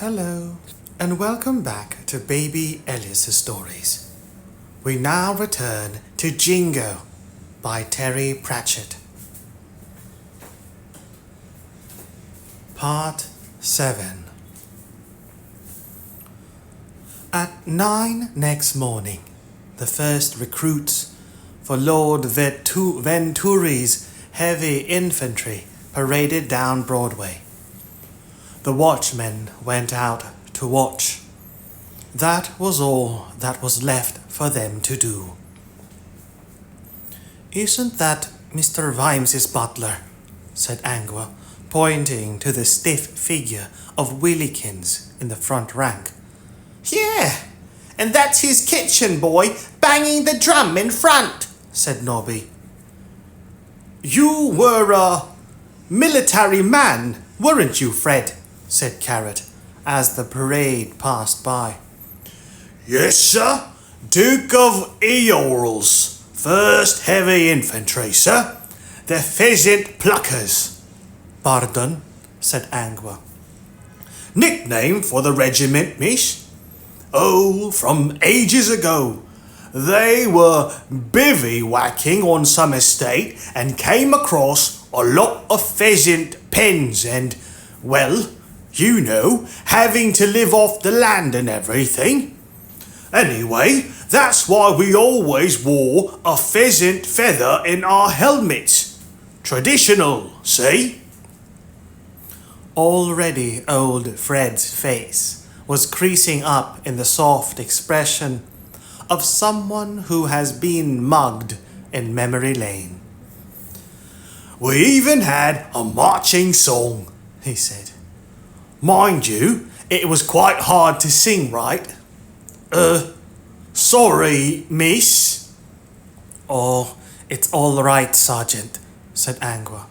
Hello, and welcome back to Baby Ellis' Stories. We now return to Jingo by Terry Pratchett. Part 7. At 9 next morning, the first recruits for Lord Venturi's heavy infantry paraded down Broadway. The watchmen went out to watch. That was all that was left for them to do. "Isn't that Mr. Vimes' butler?" said Angua, pointing to the stiff figure of Willikins in the front rank. "Yeah, and that's his kitchen boy banging the drum in front," said Nobby. "You were a military man, weren't you, Fred?" said Carrot, as the parade passed by. "Yes, sir. Duke of Eorls, 1st Heavy Infantry, sir. The Pheasant Pluckers." "Pardon?" said Angua. "Nickname for the regiment, miss. Oh, from ages ago. They were bivouacking on some estate and came across a lot of pheasant pens and, well, you know, having to live off the land and everything. Anyway, that's why we always wore a pheasant feather in our helmets. Traditional, see?" Already old Fred's face was creasing up in the soft expression of someone who has been mugged in memory lane. "We even had a marching song," he said. "Mind you, it was quite hard to sing, right? Sorry, miss." "Oh, it's all right, Sergeant," said Angua.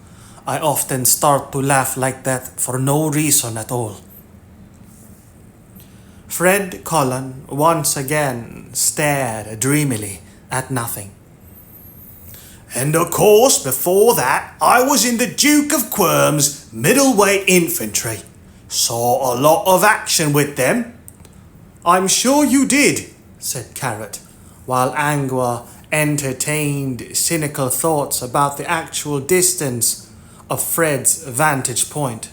"I often start to laugh like that for no reason at all." Fred Cullen once again stared dreamily at nothing. "And of course, before that, I was in the Duke of Quirm's middleweight infantry. Saw a lot of action with them." "I'm sure you did," said Carrot, while Angua entertained cynical thoughts about the actual distance of Fred's vantage point.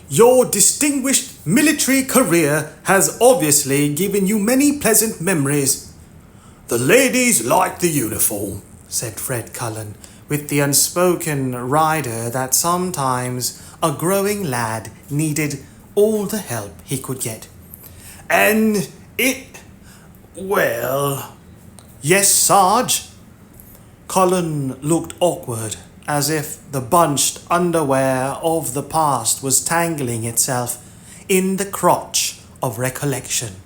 "Your distinguished military career has obviously given you many pleasant memories." "The ladies liked the uniform," said Fred Cullen, with the unspoken rider that sometimes a growing lad needed all the help he could get. "And well..." "Yes, Sarge?" Cullen looked awkward, as if the bunched underwear of the past was tangling itself in the crotch of recollection.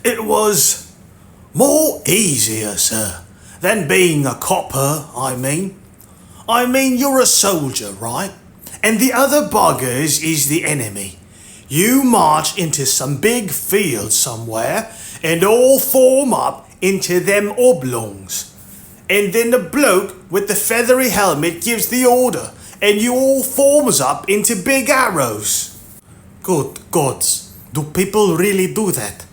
"It was more easier, sir, than being a copper, I mean. You're a soldier, right? And the other buggers is the enemy. You march into some big field somewhere and all form up into them oblongs. And then the bloke with the feathery helmet gives the order and you all forms up into big arrows." "Good gods, do people really do that?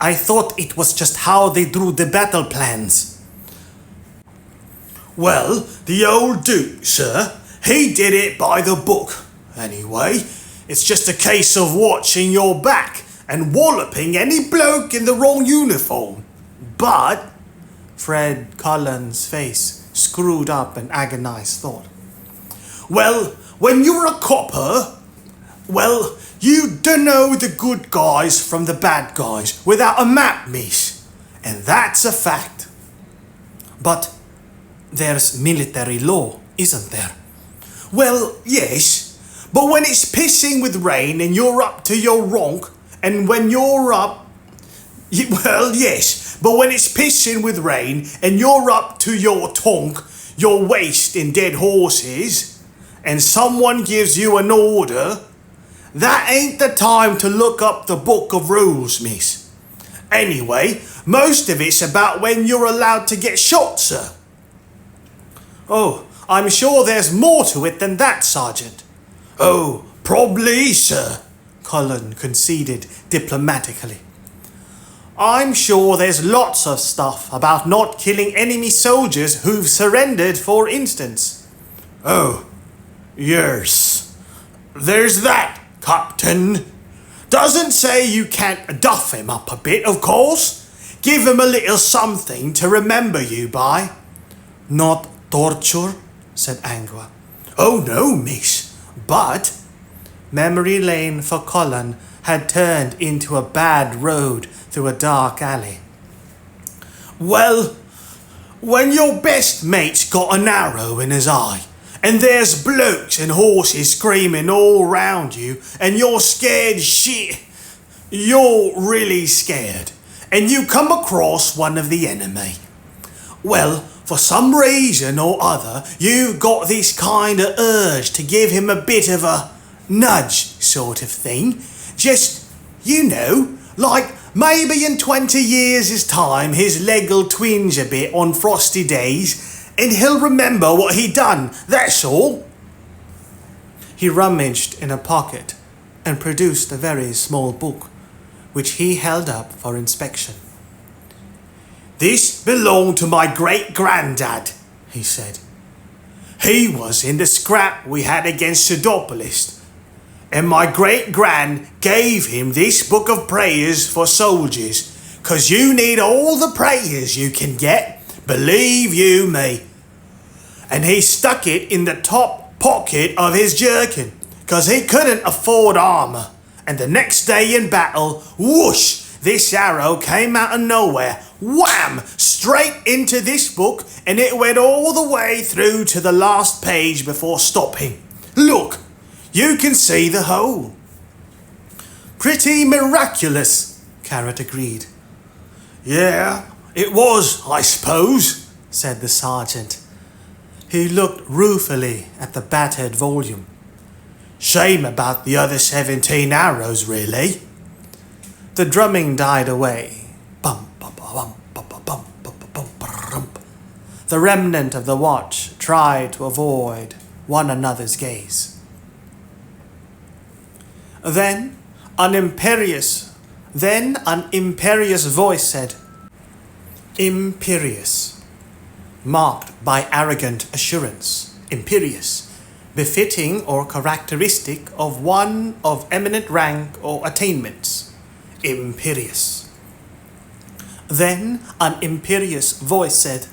I thought it was just how they drew the battle plans." "Well, the old Duke, sir, he did it by the book. Anyway, it's just a case of watching your back and walloping any bloke in the wrong uniform. But..." Fred Cullen's face screwed up in agonized thought. "Well, when you're a copper, well, you dunno the good guys from the bad guys without a map, miss. And that's a fact." "But there's military law, isn't there?" "Well, yes, but when it's pissing with rain and you're up to your ronk, and when you're up... Well, yes, but when it's pissing with rain and you're up to your tonk, your waist in dead horses, and someone gives you an order, that ain't the time to look up the book of rules, miss. Anyway, most of it's about when you're allowed to get shot, sir." "Oh, I'm sure there's more to it than that, Sergeant." "Oh, Probably, sir, Cullen conceded diplomatically. I'm sure there's lots of stuff about not killing enemy soldiers who've surrendered, for instance. Oh, yes. There's that, Captain. Doesn't say you can't duff him up a bit, of course. Give him a little something to remember you by. Not torture, said Angua. Oh no, miss, but... Memory Lane for Cullen had turned into a bad road through a dark alley. Well, when your best mate's got an arrow in his eye, and there's blokes and horses screaming all round you, and you're scared shit, you're really scared, and you come across one of the enemy. Well, for some reason or other, you've got this kind of urge to give him a bit of a nudge sort of thing. Just, you know, like maybe in 20 years' time his leg'll twinge a bit on frosty days and he'll remember what he done, that's all. He rummaged in a pocket and produced a very small book, which he held up for inspection. This belonged to my great-granddad, he said. He was in the scrap we had against Pseudopolis, and my great-gran gave him this book of prayers for soldiers, 'cause you need all the prayers you can get, believe you me. And he stuck it in the top pocket of his jerkin, 'cause he couldn't afford armour, and the next day in battle, whoosh, this arrow came out of nowhere, wham, straight into this book, and it went all the way through to the last page before stopping. Look, you can see the hole. Pretty miraculous, Carrot agreed. Yeah, it was, I suppose, said the sergeant. He looked ruefully at the battered volume. Shame about the other 17 arrows, really. The drumming died away. Bum, bum, bum, bum, bum, bum, bum, bum, bum. The remnant of the watch tried to avoid one another's gaze. Then an imperious voice said, "Imperious," marked by arrogant assurance, imperious, befitting or characteristic of one of eminent rank or attainments, imperious. Then an imperious voice said,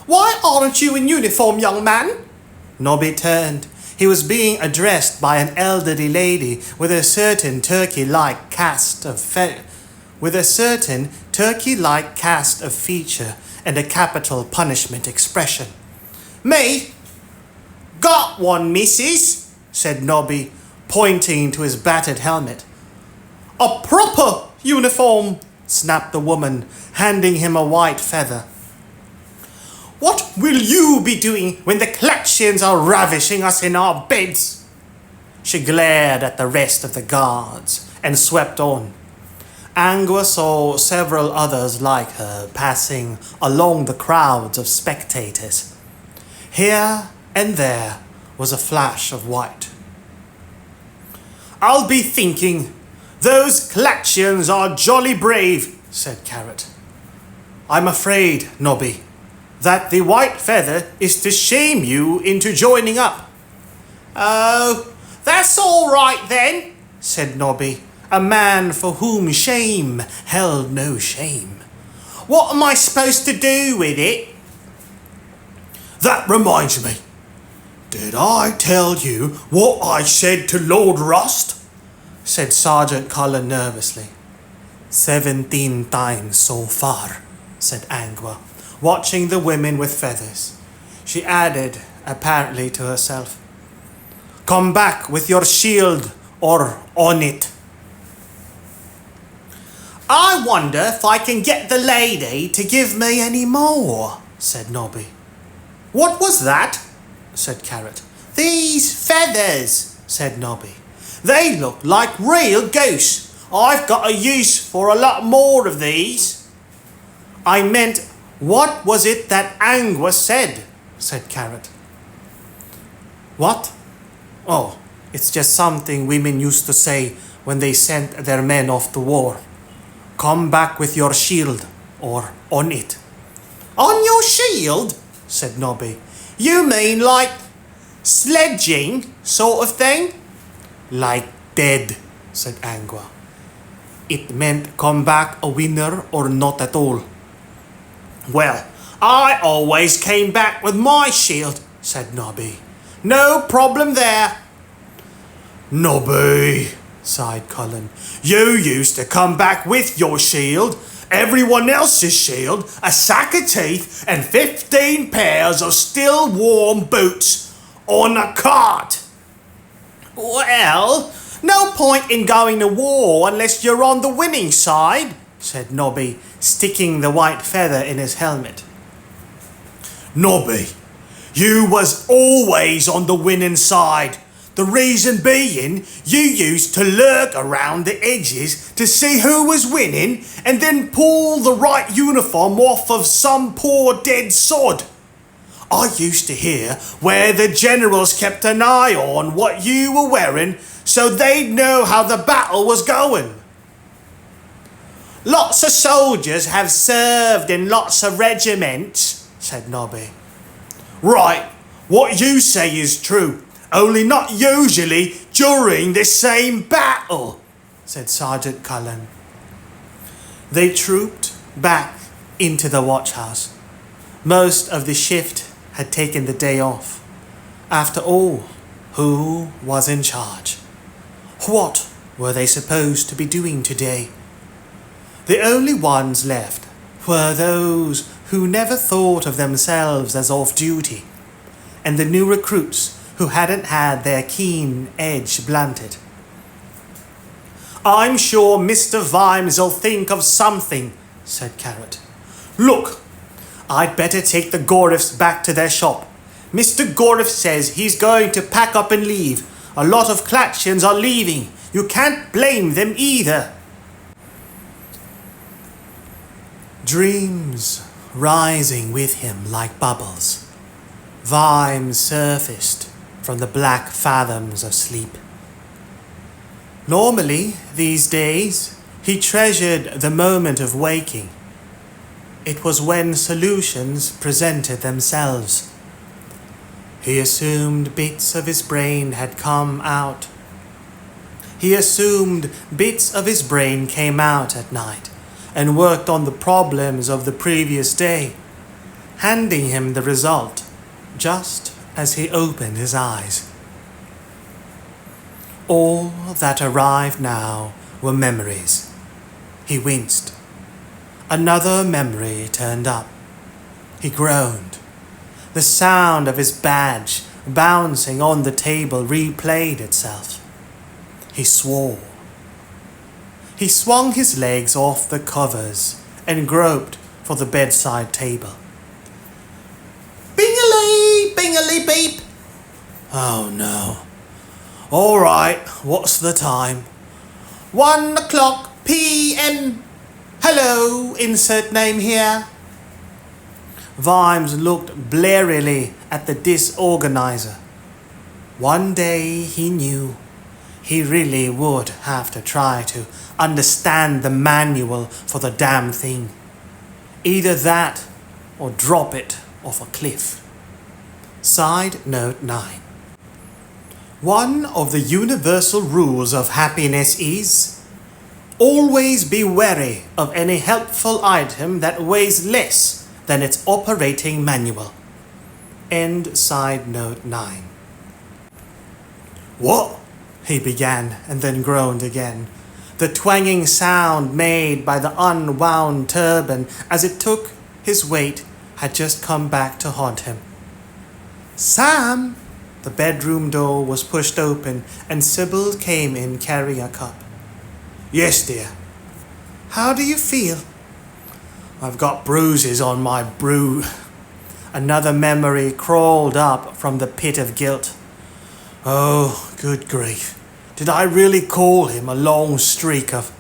"Why aren't you in uniform, young man?" Nobby turned. He was being addressed by an elderly lady with a certain turkey-like cast of feature and a capital punishment expression. "Me? Got one, missus," said Nobby, pointing to his battered helmet. "A proper uniform," snapped the woman, handing him a white feather. "What will you be doing when the Klatchians are ravishing us in our beds?" She glared at the rest of the guards and swept on. Angua saw several others like her passing along the crowds of spectators. Here and there was a flash of white. "I'll be thinking, those Klatchians are jolly brave," said Carrot. "I'm afraid, Nobby, that the white feather is to shame you into joining up." "Oh, that's all right then," said Nobby, a man for whom shame held no shame. "What am I supposed to do with it?" That reminds me. Did I tell you what I said to Lord Rust? Said Sergeant Cullen nervously. 17 times so far, said Angua, watching the women with feathers. She added, apparently to herself, "Come back with your shield or on it." "I wonder if I can get the lady to give me any more," said Nobby. "What was that?" said Carrot. "These feathers," said Nobby. "They look like real goose. I've got a use for a lot more of these." "I meant, what was it that Angua said?" said Carrot. "What? Oh, It's just something women used to say when they sent their men off to war. Come back with your shield, or on it. On your shield? Said Nobby. You mean like sledging sort of thing? Like dead, said Angua. It meant come back a winner or not at all. Well, I always came back with my shield, said Nobby. No problem there. Nobby, sighed Cullen. You used to come back with your shield, everyone else's shield, a sack of teeth, and 15 pairs of still warm boots on a cart. Well, no point in going to war unless you're on the winning side, said Nobby, sticking the white feather in his helmet. Nobby, you was always on the winning side. The reason being, you used to lurk around the edges to see who was winning and then pull the right uniform off of some poor dead sod. I used to hear where the generals kept an eye on what you were wearing so they'd know how the battle was going. Lots of soldiers have served in lots of regiments, said Nobby. Right, what you say is true, only not usually during the same battle, said Sergeant Cullen. They trooped back into the watch house. Most of the shift had taken the day off. After all, who was in charge? What were they supposed to be doing today? The only ones left were those who never thought of themselves as off-duty, and the new recruits who hadn't had their keen edge blunted. I'm sure Mr. Vimes will think of something, said Carrot. Look, I'd better take the Gorifs back to their shop. Mr. Gorif says he's going to pack up and leave. A lot of Klatchians are leaving. You can't blame them either. Dreams rising with him like bubbles, Vimes surfaced from the black fathoms of sleep. Normally, these days, he treasured the moment of waking. It was when solutions presented themselves. He assumed bits of his brain had come out. He assumed bits of his brain came out at night and worked on the problems of the previous day, handing him the result just as he opened his eyes. All that arrived now were memories. He winced. Another memory turned up. He groaned. The sound of his badge bouncing on the table replayed itself. He swore. He swung his legs off the covers and groped for the bedside table. Bingally, bingally beep. Oh no. All right, what's the time? 1 o'clock p.m. Hello, insert name here. Vimes looked blearily at the disorganizer. One day he knew he really would have to try to understand the manual for the damn thing. Either that or drop it off a cliff. Side note 9. One of the universal rules of happiness is always be wary of any helpful item that weighs less than its operating manual. End side note 9. What? He began and then groaned again. The twanging sound made by the unwound turban as it took his weight had just come back to haunt him. Sam! The bedroom door was pushed open and Sybil came in carrying a cup. Yes, dear. How do you feel? I've got bruises on my brew. Another memory crawled up from the pit of guilt. Oh, good grief. Did I really call him a long streak of...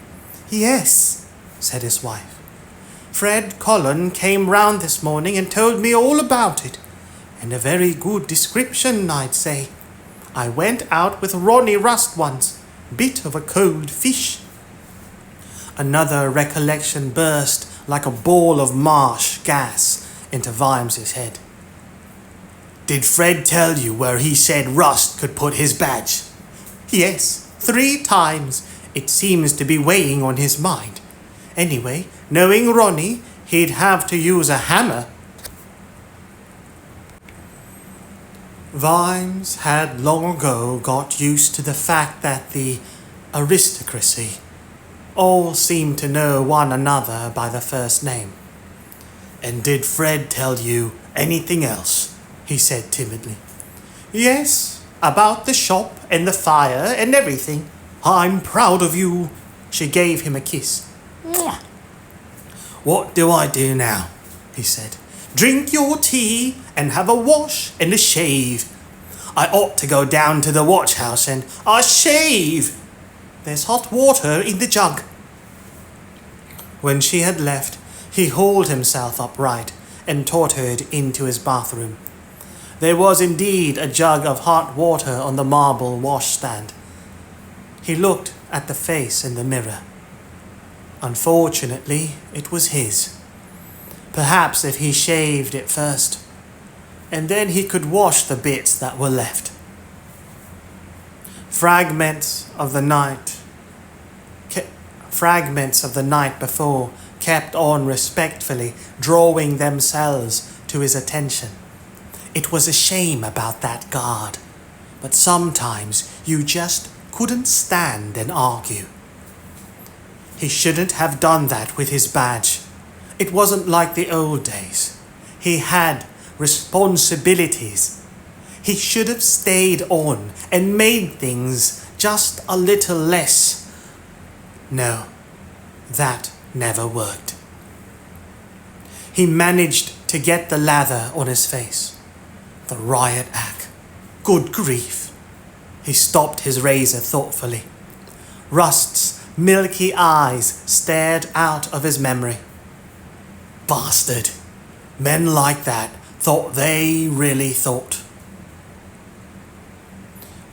Yes, said his wife. Fred Cullen came round this morning and told me all about it. And a very good description, I'd say. I went out with Ronnie Rust once. Bit of a cold fish. Another recollection burst like a ball of marsh gas into Vimes's head. Did Fred tell you where he said Rust could put his badge? Yes, 3 times. It seems to be weighing on his mind. Anyway, knowing Ronnie, he'd have to use a hammer. Vimes had long ago got used to the fact that the aristocracy all seemed to know one another by the first name. And did Fred tell you anything else? He said timidly. Yes, about the shop and the fire and everything. I'm proud of you. She gave him a kiss. Mwah. What do I do now? He said. Drink your tea and have a wash and a shave. I ought to go down to the watch house and shave. There's hot water in the jug. When she had left, he hauled himself upright and tottered into his bathroom. There was indeed a jug of hot water on the marble washstand. He looked at the face in the mirror. Unfortunately, it was his. Perhaps if he shaved it first, and then he could wash the bits that were left. Fragments of the night before kept on respectfully drawing themselves to his attention. It was a shame about that guard, but sometimes you just couldn't stand and argue. He shouldn't have done that with his badge. It wasn't like the old days. He had responsibilities. He should have stayed on and made things just a little less. No, that never worked. He managed to get the lather on his face. The riot act. Good grief. He stopped his razor thoughtfully. Rust's milky eyes stared out of his memory. Bastard. Men like that thought they really thought.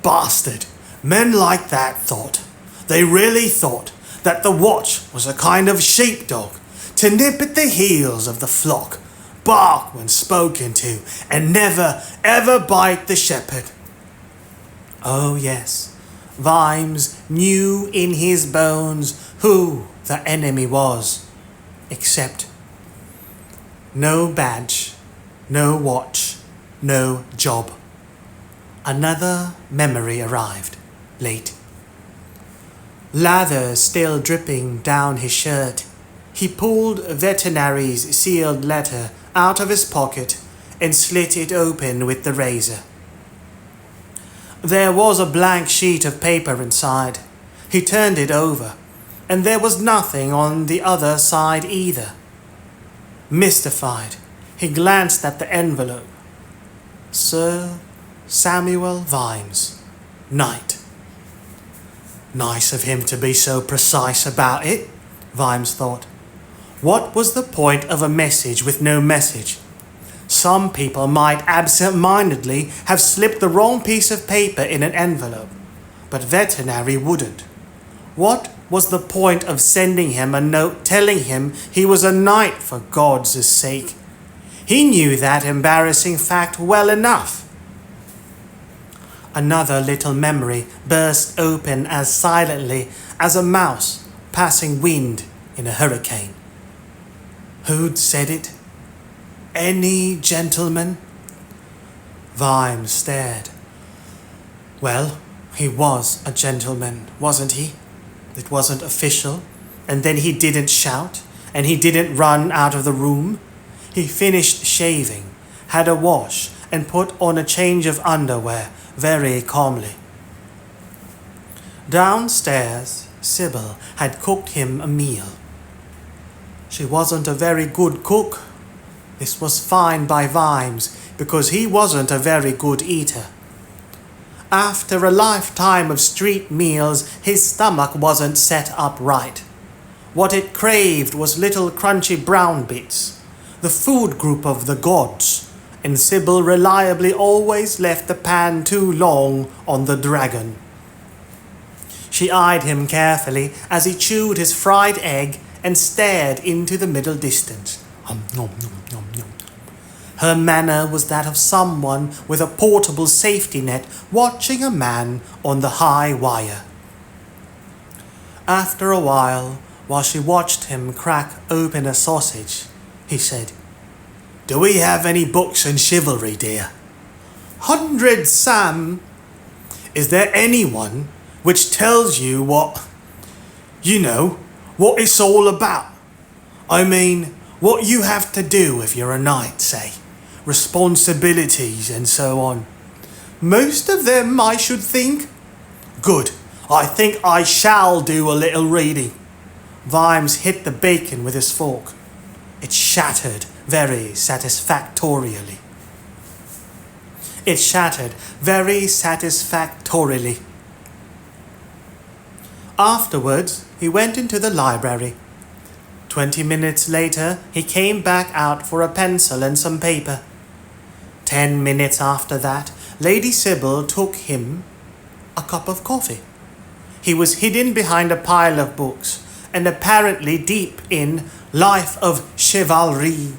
Bastard. Men like that thought. They really thought that the watch was a kind of sheepdog to nip at the heels of the flock, bark when spoken to, and never ever bite the shepherd. Oh yes, Vimes knew in his bones who the enemy was, except no badge, no watch, no job. Another memory arrived, late. Lather still dripping down his shirt, he pulled Veterinary's sealed letter out of his pocket and slit it open with the razor. There was a blank sheet of paper inside. He turned it over, and there was nothing on the other side either. Mystified, he glanced at the envelope. Sir Samuel Vimes, Knight. Nice of him to be so precise about it, Vimes thought. What was the point of a message with no message? Some people might absent-mindedly have slipped the wrong piece of paper in an envelope, but Veterinary wouldn't. What was the point of sending him a note telling him he was a knight, for God's sake? He knew that embarrassing fact well enough. Another little memory burst open as silently as a mouse passing wind in a hurricane. Who'd said it? Any gentleman? Vimes stared. Well, he was a gentleman, wasn't he? It wasn't official, and then he didn't shout, and he didn't run out of the room. He finished shaving, had a wash, and put on a change of underwear very calmly. Downstairs, Sybil had cooked him a meal. She wasn't a very good cook. This was fine by Vimes, because he wasn't a very good eater. After a lifetime of street meals, his stomach wasn't set up right. What it craved was little crunchy brown bits, the food group of the gods, and Sybil reliably always left the pan too long on the dragon. She eyed him carefully as he chewed his fried egg and stared into the middle distance. Her manner was that of someone with a portable safety net watching a man on the high wire. After a while she watched him crack open a sausage, he said, Do we have any books in chivalry, dear? "Hundreds, Sam." Is there anyone which tells you what it's all about? I mean, what you have to do if you're a knight, say. Responsibilities and so on. "Most of them, I should think." Good. I think I shall do a little reading. Vimes hit the bacon with his fork. It shattered very satisfactorily. Afterwards, he went into the library. 20 minutes later, he came back out for a pencil and some paper. 10 minutes after that, Lady Sybil took him a cup of coffee. He was hidden behind a pile of books, and apparently deep in Life of Chivalry.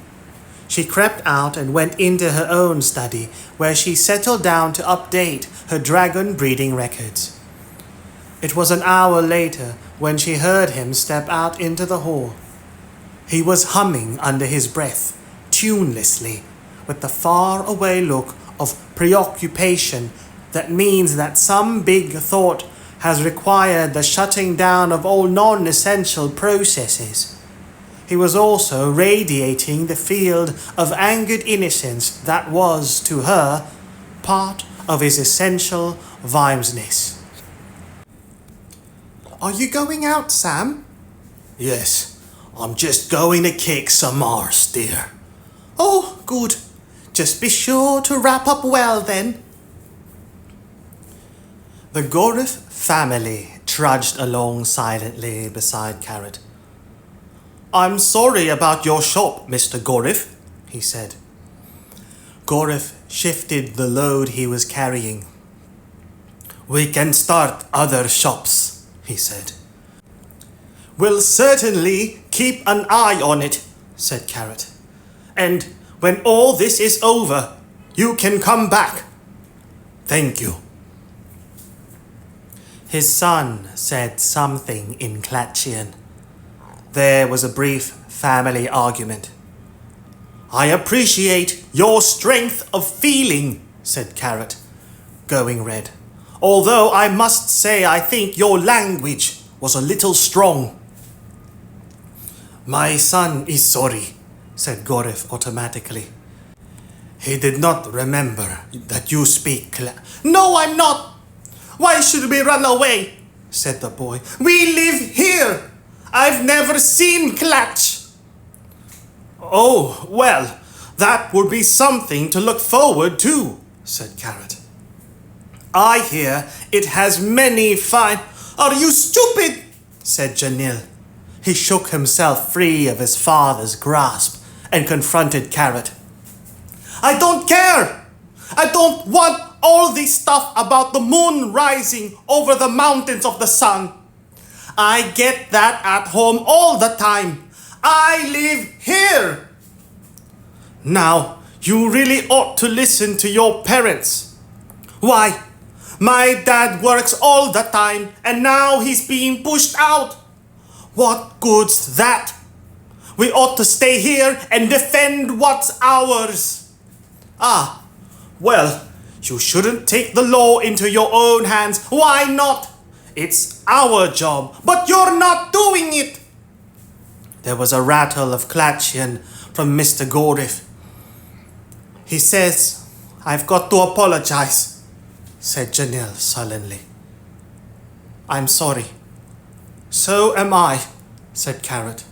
She crept out and went into her own study, where she settled down to update her dragon breeding records. It was an hour later when she heard him step out into the hall. He was humming under his breath, tunelessly, with the far-away look of preoccupation that means that some big thought has required the shutting down of all non-essential processes. He was also radiating the field of angered innocence that was, to her, part of his essential Vimesness. "Are you going out, Sam?" Yes, I'm just going to kick some arse, dear. "Oh, good. Just be sure to wrap up well then." The Gorif family trudged along silently beside Carrot. "I'm sorry about your shop, Mr. Gorif," he said. Gorif shifted the load he was carrying. We can start other shops, he said. "We'll certainly keep an eye on it," said Carrot. "And when all this is over, you can come back." Thank you. His son said something in Klatchian. There was a brief family argument. "I appreciate your strength of feeling," said Carrot, going red. "Although I must say I think your language was a little strong." My son is sorry, said Gorif automatically. He did not remember that you speak "No, I'm not. Why should we run away?" said the boy. "We live here. I've never seen Klatch." "Oh, well, that would be something to look forward to," said Carrot. "I hear it has many fine..." "Are you stupid?" said Janil. He shook himself free of his father's grasp and confronted Carrot. "I don't care! I don't want all this stuff about the moon rising over the mountains of the sun. I get that at home all the time. I live here." "Now, you really ought to listen to your parents." "Why? My dad works all the time and now he's being pushed out." "What good's that? We ought to stay here and defend what's ours." "Ah, well, you shouldn't take the law into your own hands." "Why not? It's our job." "But you're not doing it." There was a rattle of Klatchian from Mr. Gorif. "He says I've got to apologize," said Janil sullenly. "I'm sorry." "So am I," said Carrot.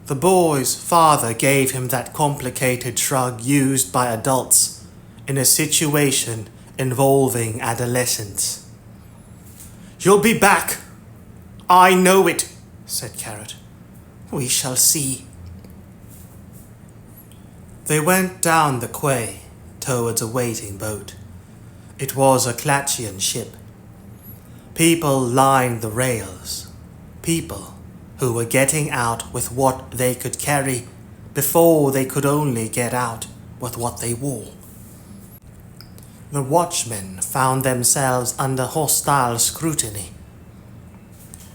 The boy's father gave him that complicated shrug used by adults in a situation involving adolescents. "You'll be back. I know it," said Carrot. "We shall see." They went down the quay towards a waiting boat. It was a Klatchian ship. People lined the rails. People who were getting out with what they could carry before they could only get out with what they wore. The watchmen found themselves under hostile scrutiny.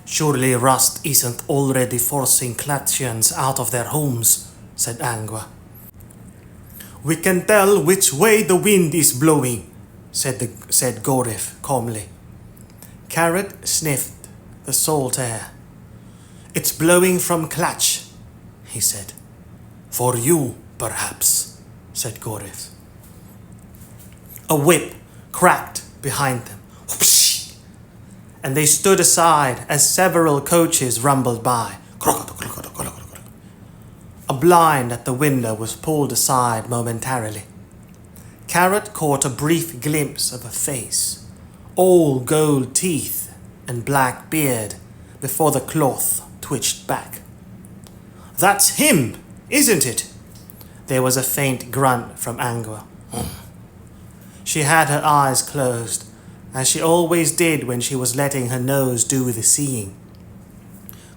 "Surely Rust isn't already forcing Klatchians out of their homes," said Angua. "We can tell which way the wind is blowing," said Gorif calmly. Carrot sniffed the salt air. "It's blowing from Klatch," he said. "For you, perhaps," said Gorif. A whip cracked behind them, whoosh, and they stood aside as several coaches rumbled by. A blind at the window was pulled aside momentarily. Carrot caught a brief glimpse of a face, all gold teeth and black beard, before the cloth twitched back. "That's him, isn't it?" There was a faint grunt from Angua. She had her eyes closed, as she always did when she was letting her nose do the seeing.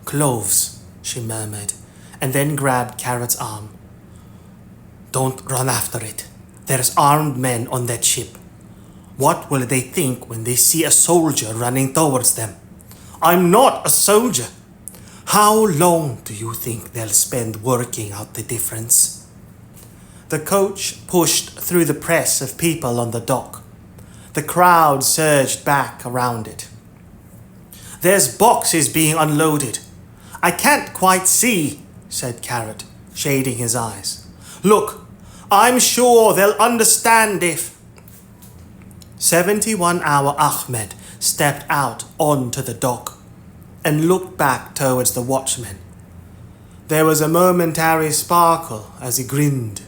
"Cloves," she murmured, and then grabbed Carrot's arm. "Don't run after it. There's armed men on that ship. What will they think when they see a soldier running towards them?" "I'm not a soldier." "How long do you think they'll spend working out the difference?" The coach pushed through the press of people on the dock. The crowd surged back around it. "There's boxes being unloaded." "I can't quite see," said Carrot, shading his eyes. "Look, I'm sure they'll understand if—" 71-hour Ahmed stepped out onto the dock and looked back towards the watchmen. There was a momentary sparkle as he grinned.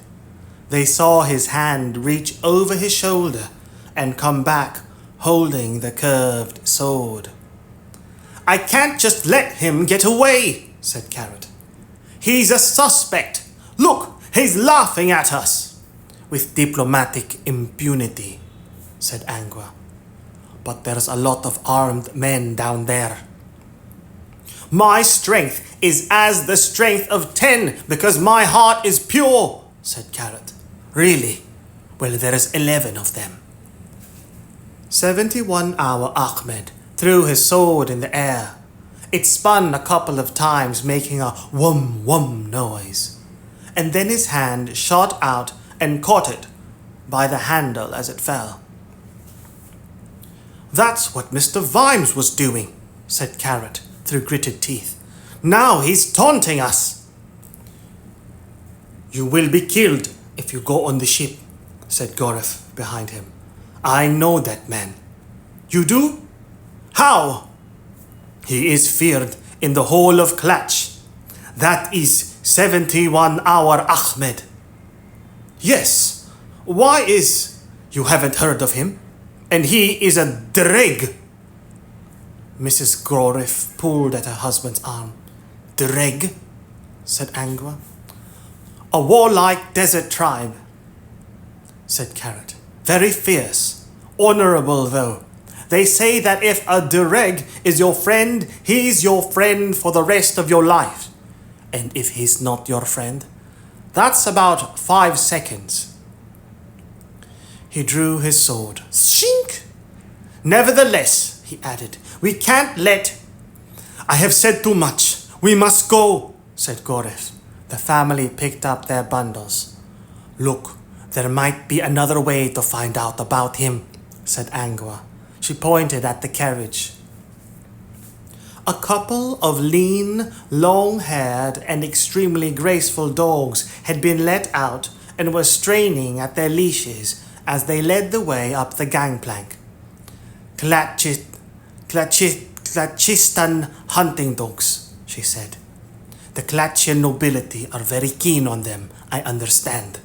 They saw his hand reach over his shoulder and come back holding the curved sword. "I can't just let him get away," said Carrot. "He's a suspect. Look, he's laughing at us." "With diplomatic impunity," said Angua. "But there's a lot of armed men down there." "My strength is as the strength of 10 because my heart is pure," said Carrot. "Really? Well, there's 11 of them." 71-hour Ahmed threw his sword in the air. It spun a couple of times, making a whum-whum noise, and then his hand shot out and caught it by the handle as it fell. "That's what Mr. Vimes was doing," said Carrot through gritted teeth. "Now he's taunting us." "You will be killed if you go on the ship," said Gorif behind him. "I know that man." "You do? How?" "He is feared in the whole of Klatch. That is 71-hour Ahmed." "Yes. Why is—" "You haven't heard of him? And he is a dreg." Mrs. Gorif pulled at her husband's arm. "Dreg?" said Angua. "A warlike desert tribe," said Carrot. "Very fierce. Honorable, though. They say that if a dreg is your friend, he's your friend for the rest of your life. And if he's not your friend, that's about 5 seconds." He drew his sword. "Shink! Nevertheless," he added, "we can't let—" "I have said too much. We must go," said Gorif. The family picked up their bundles. "Look, there might be another way to find out about him," said Angua. She pointed at the carriage. A couple of lean, long-haired, and extremely graceful dogs had been let out and were straining at their leashes as they led the way up the gangplank. Klatchistan hunting dogs," she said. "The Klatchian nobility are very keen on them, I understand."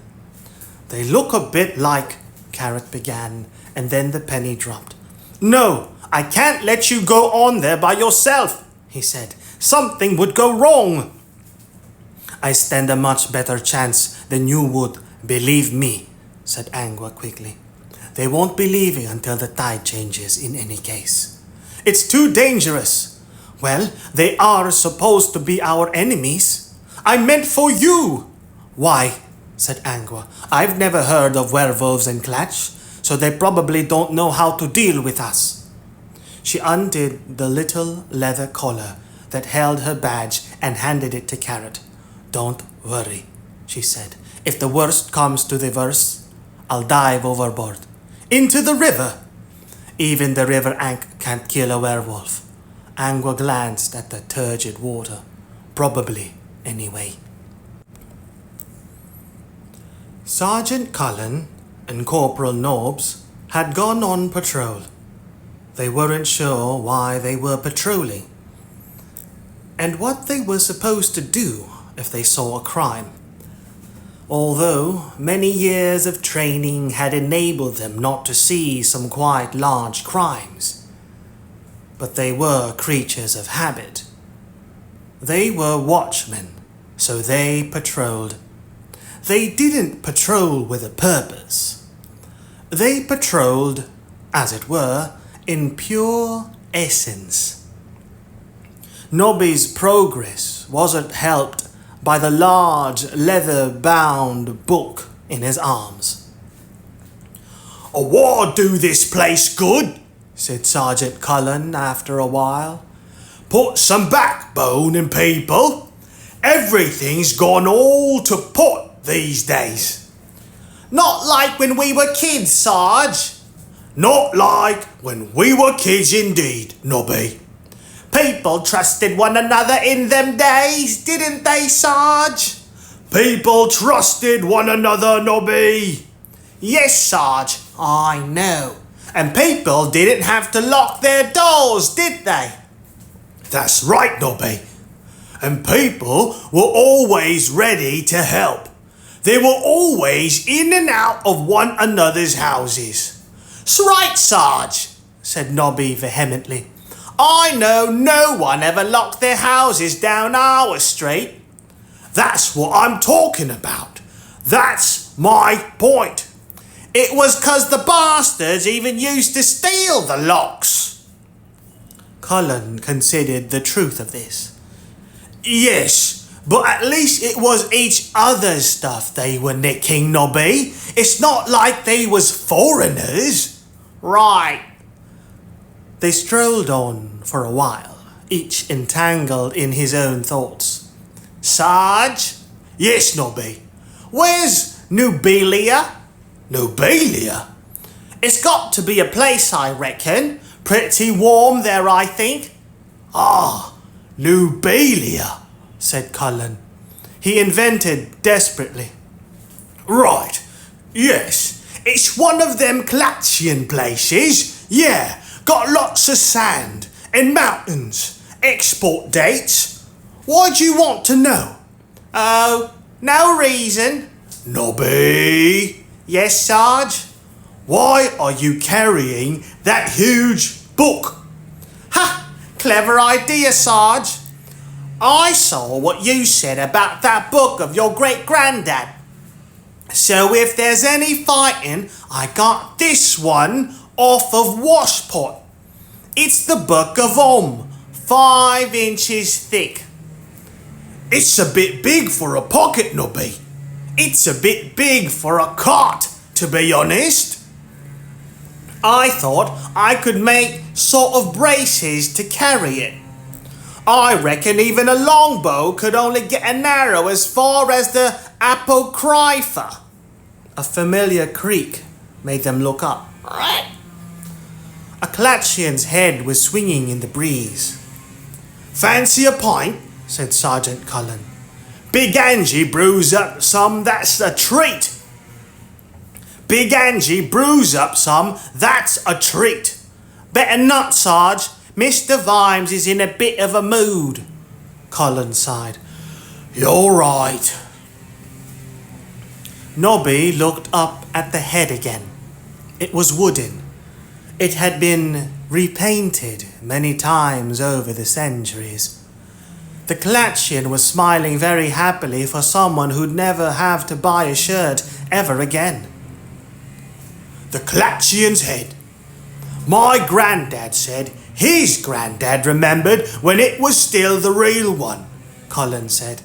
"They look a bit like—" Carrot began, and then the penny dropped. "No, I can't let you go on there by yourself," he said. "Something would go wrong." "I stand a much better chance than you would, Believe me, said Angua quickly. They won't be leaving until the tide changes in any case. It's too dangerous. Well, they are supposed to be our enemies. I meant for you. Why? Said Angua. I've never heard of werewolves in Klatch, so they probably don't know how to deal with us. She undid the little leather collar that held her badge and handed it to Carrot. Don't worry, she said. If the worst comes to the worst, I'll dive overboard. Into the river. Even the river Ankh can't kill a werewolf. Angua glanced at the turgid water. Probably, anyway. Sergeant Cullen and Corporal Nobbs had gone on patrol. They weren't sure why they were patrolling, and what they were supposed to do if they saw a crime. Although many years of training had enabled them not to see some quite large crimes, but they were creatures of habit. They were watchmen, so they patrolled. They didn't patrol with a purpose. They patrolled, as it were, in pure essence. Nobby's progress wasn't helped by the large leather-bound book in his arms. What do this place good? Said Sergeant Cullen after a while. Put some backbone in people. Everything's gone all to pot these days. Not like when we were kids, Sarge. Not like when we were kids indeed, Nobby. People trusted one another in them days, didn't they, Sarge? People trusted one another, Nobby. Yes, Sarge, I know. And people didn't have to lock their doors, did they? That's right, Nobby. And people were always ready to help. They were always in and out of one another's houses. "'S right, Sarge, said Nobby vehemently. I know no one ever locked their houses down our street. That's what I'm talking about. That's my point. It was 'cause the bastards even used to steal the locks. Cullen considered the truth of this. Yes, but at least it was each other's stuff they were nicking, Nobby. It's not like they was foreigners. Right. They strolled on for a while, each entangled in his own thoughts. Sarge? Yes, Nobby. Where's Nubelia? Nubelia? It's got to be a place, I reckon. Pretty warm there, I think. Ah, Nubelia, said Cullen. He invented desperately. Right, yes. It's one of them Klatchian places. Yeah, got lots of sand and mountains. Export dates. Why do you want to know? Oh, no reason. Nobby. Yes, Sarge? Why are you carrying that huge book? Ha! Clever idea, Sarge. I saw what you said about that book of your great-granddad. So if there's any fighting, I got this one off of Washpot. It's the Book of 5 inches thick. It's a bit big for a pocket, Nobby. It's a bit big for a cart, to be honest. I thought I could make sort of braces to carry it. I reckon even a longbow could only get an arrow as far as the apocrypha. A familiar creak made them look up. A Klatchian's head was swinging in the breeze. Fancy a pint? Said Sergeant Cullen. Big Angie brews up some, that's a treat. Big Angie brews up some, that's a treat. Better not, Sarge. Mr. Vimes is in a bit of a mood. Cullen sighed. You're right. Nobby looked up at the head again. It was wooden. It had been repainted many times over the centuries. The Klatchian was smiling very happily for someone who'd never have to buy a shirt ever again. The Klatchian's head. My granddad said his granddad remembered when it was still the real one, Colin said.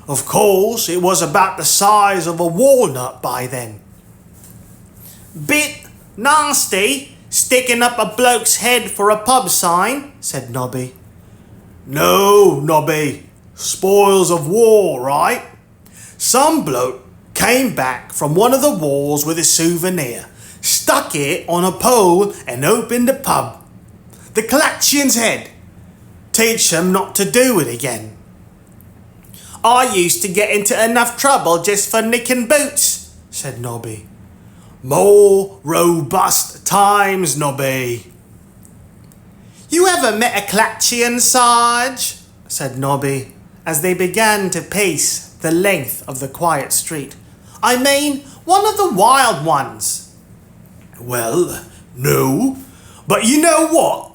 Of course, it was about the size of a walnut by then. Bit nasty, sticking up a bloke's head for a pub sign, said Nobby. No, Nobby. Spoils of war, right? Some bloke came back from one of the wars with a souvenir, stuck it on a pole and opened a pub. The Klatchian's head. Teach them not to do it again. I used to get into enough trouble just for nicking boots, said Nobby. More robust times, Nobby. You ever met a Klatchian, Sarge? Said Nobby, as they began to pace the length of the quiet street. I mean, one of the wild ones. Well, no. But you know what?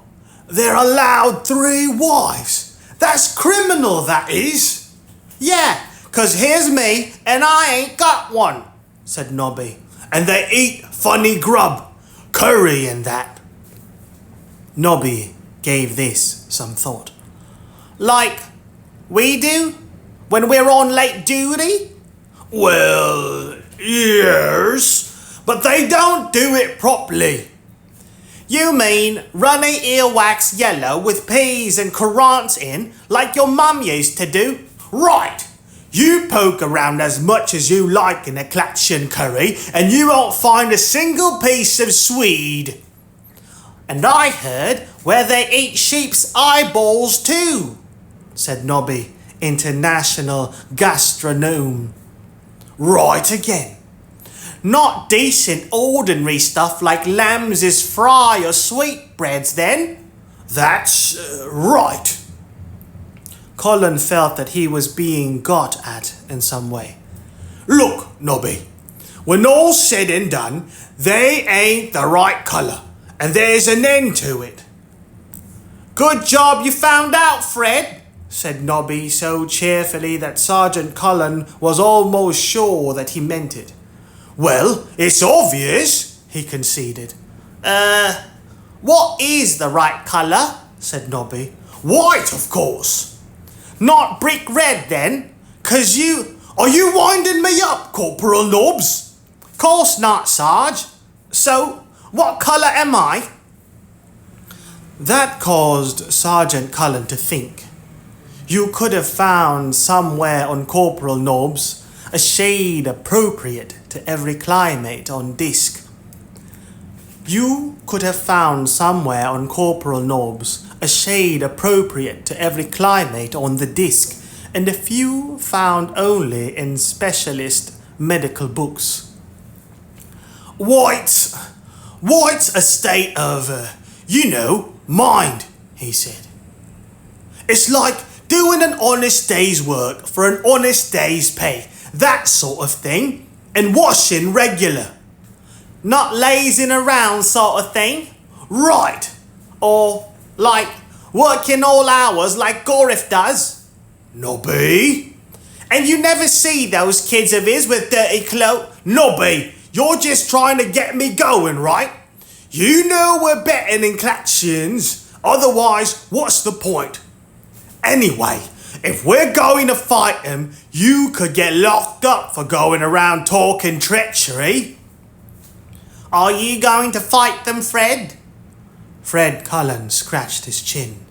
They're allowed 3 wives. That's criminal, that is. Yeah, 'cause here's me and I ain't got one, said Nobby. And they eat funny grub, curry and that. Nobby gave this some thought. Like we do when we're on late duty? Well, yes, but they don't do it properly. You mean runny earwax yellow with peas and currants in like your mum used to do? Right. You poke around as much as you like in a Klatchian curry and you won't find a single piece of swede. And I heard where they eat sheep's eyeballs too, said Nobby, international gastronome. Right again. Not decent ordinary stuff like lamb's fry or sweetbreads then? That's right. Colin felt that he was being got at in some way. Look, Nobby, when all's said and done, they ain't the right colour, and there's an end to it. Good job you found out, Fred, said Nobby so cheerfully that Sergeant Colin was almost sure that he meant it. Well, it's obvious, he conceded. What is the right colour? Said Nobby. White, of course. Not brick red then, 'cause you... Are you winding me up, Corporal Nobbs? Course not, Sarge. So, what colour am I? That caused Sergeant Cullen to think. You could have found somewhere on Corporal Nobbs a shade appropriate to every climate on disc. You could have found somewhere on Corporal Nobbs a shade appropriate to every climate on the disc, and a few found only in specialist medical books. White's a state of, mind, he said. It's like doing an honest day's work for an honest day's pay, that sort of thing, and washing regular. Not lazing around sort of thing? Right. Or, like, working all hours like Gorif does? Nobby. And you never see those kids of his with dirty clothes? Nobby, you're just trying to get me going, right? You know we're better than Klatchians, otherwise, what's the point? Anyway, if we're going to fight them, you could get locked up for going around talking treachery. Are you going to fight them, Fred? Fred Cullen scratched his chin.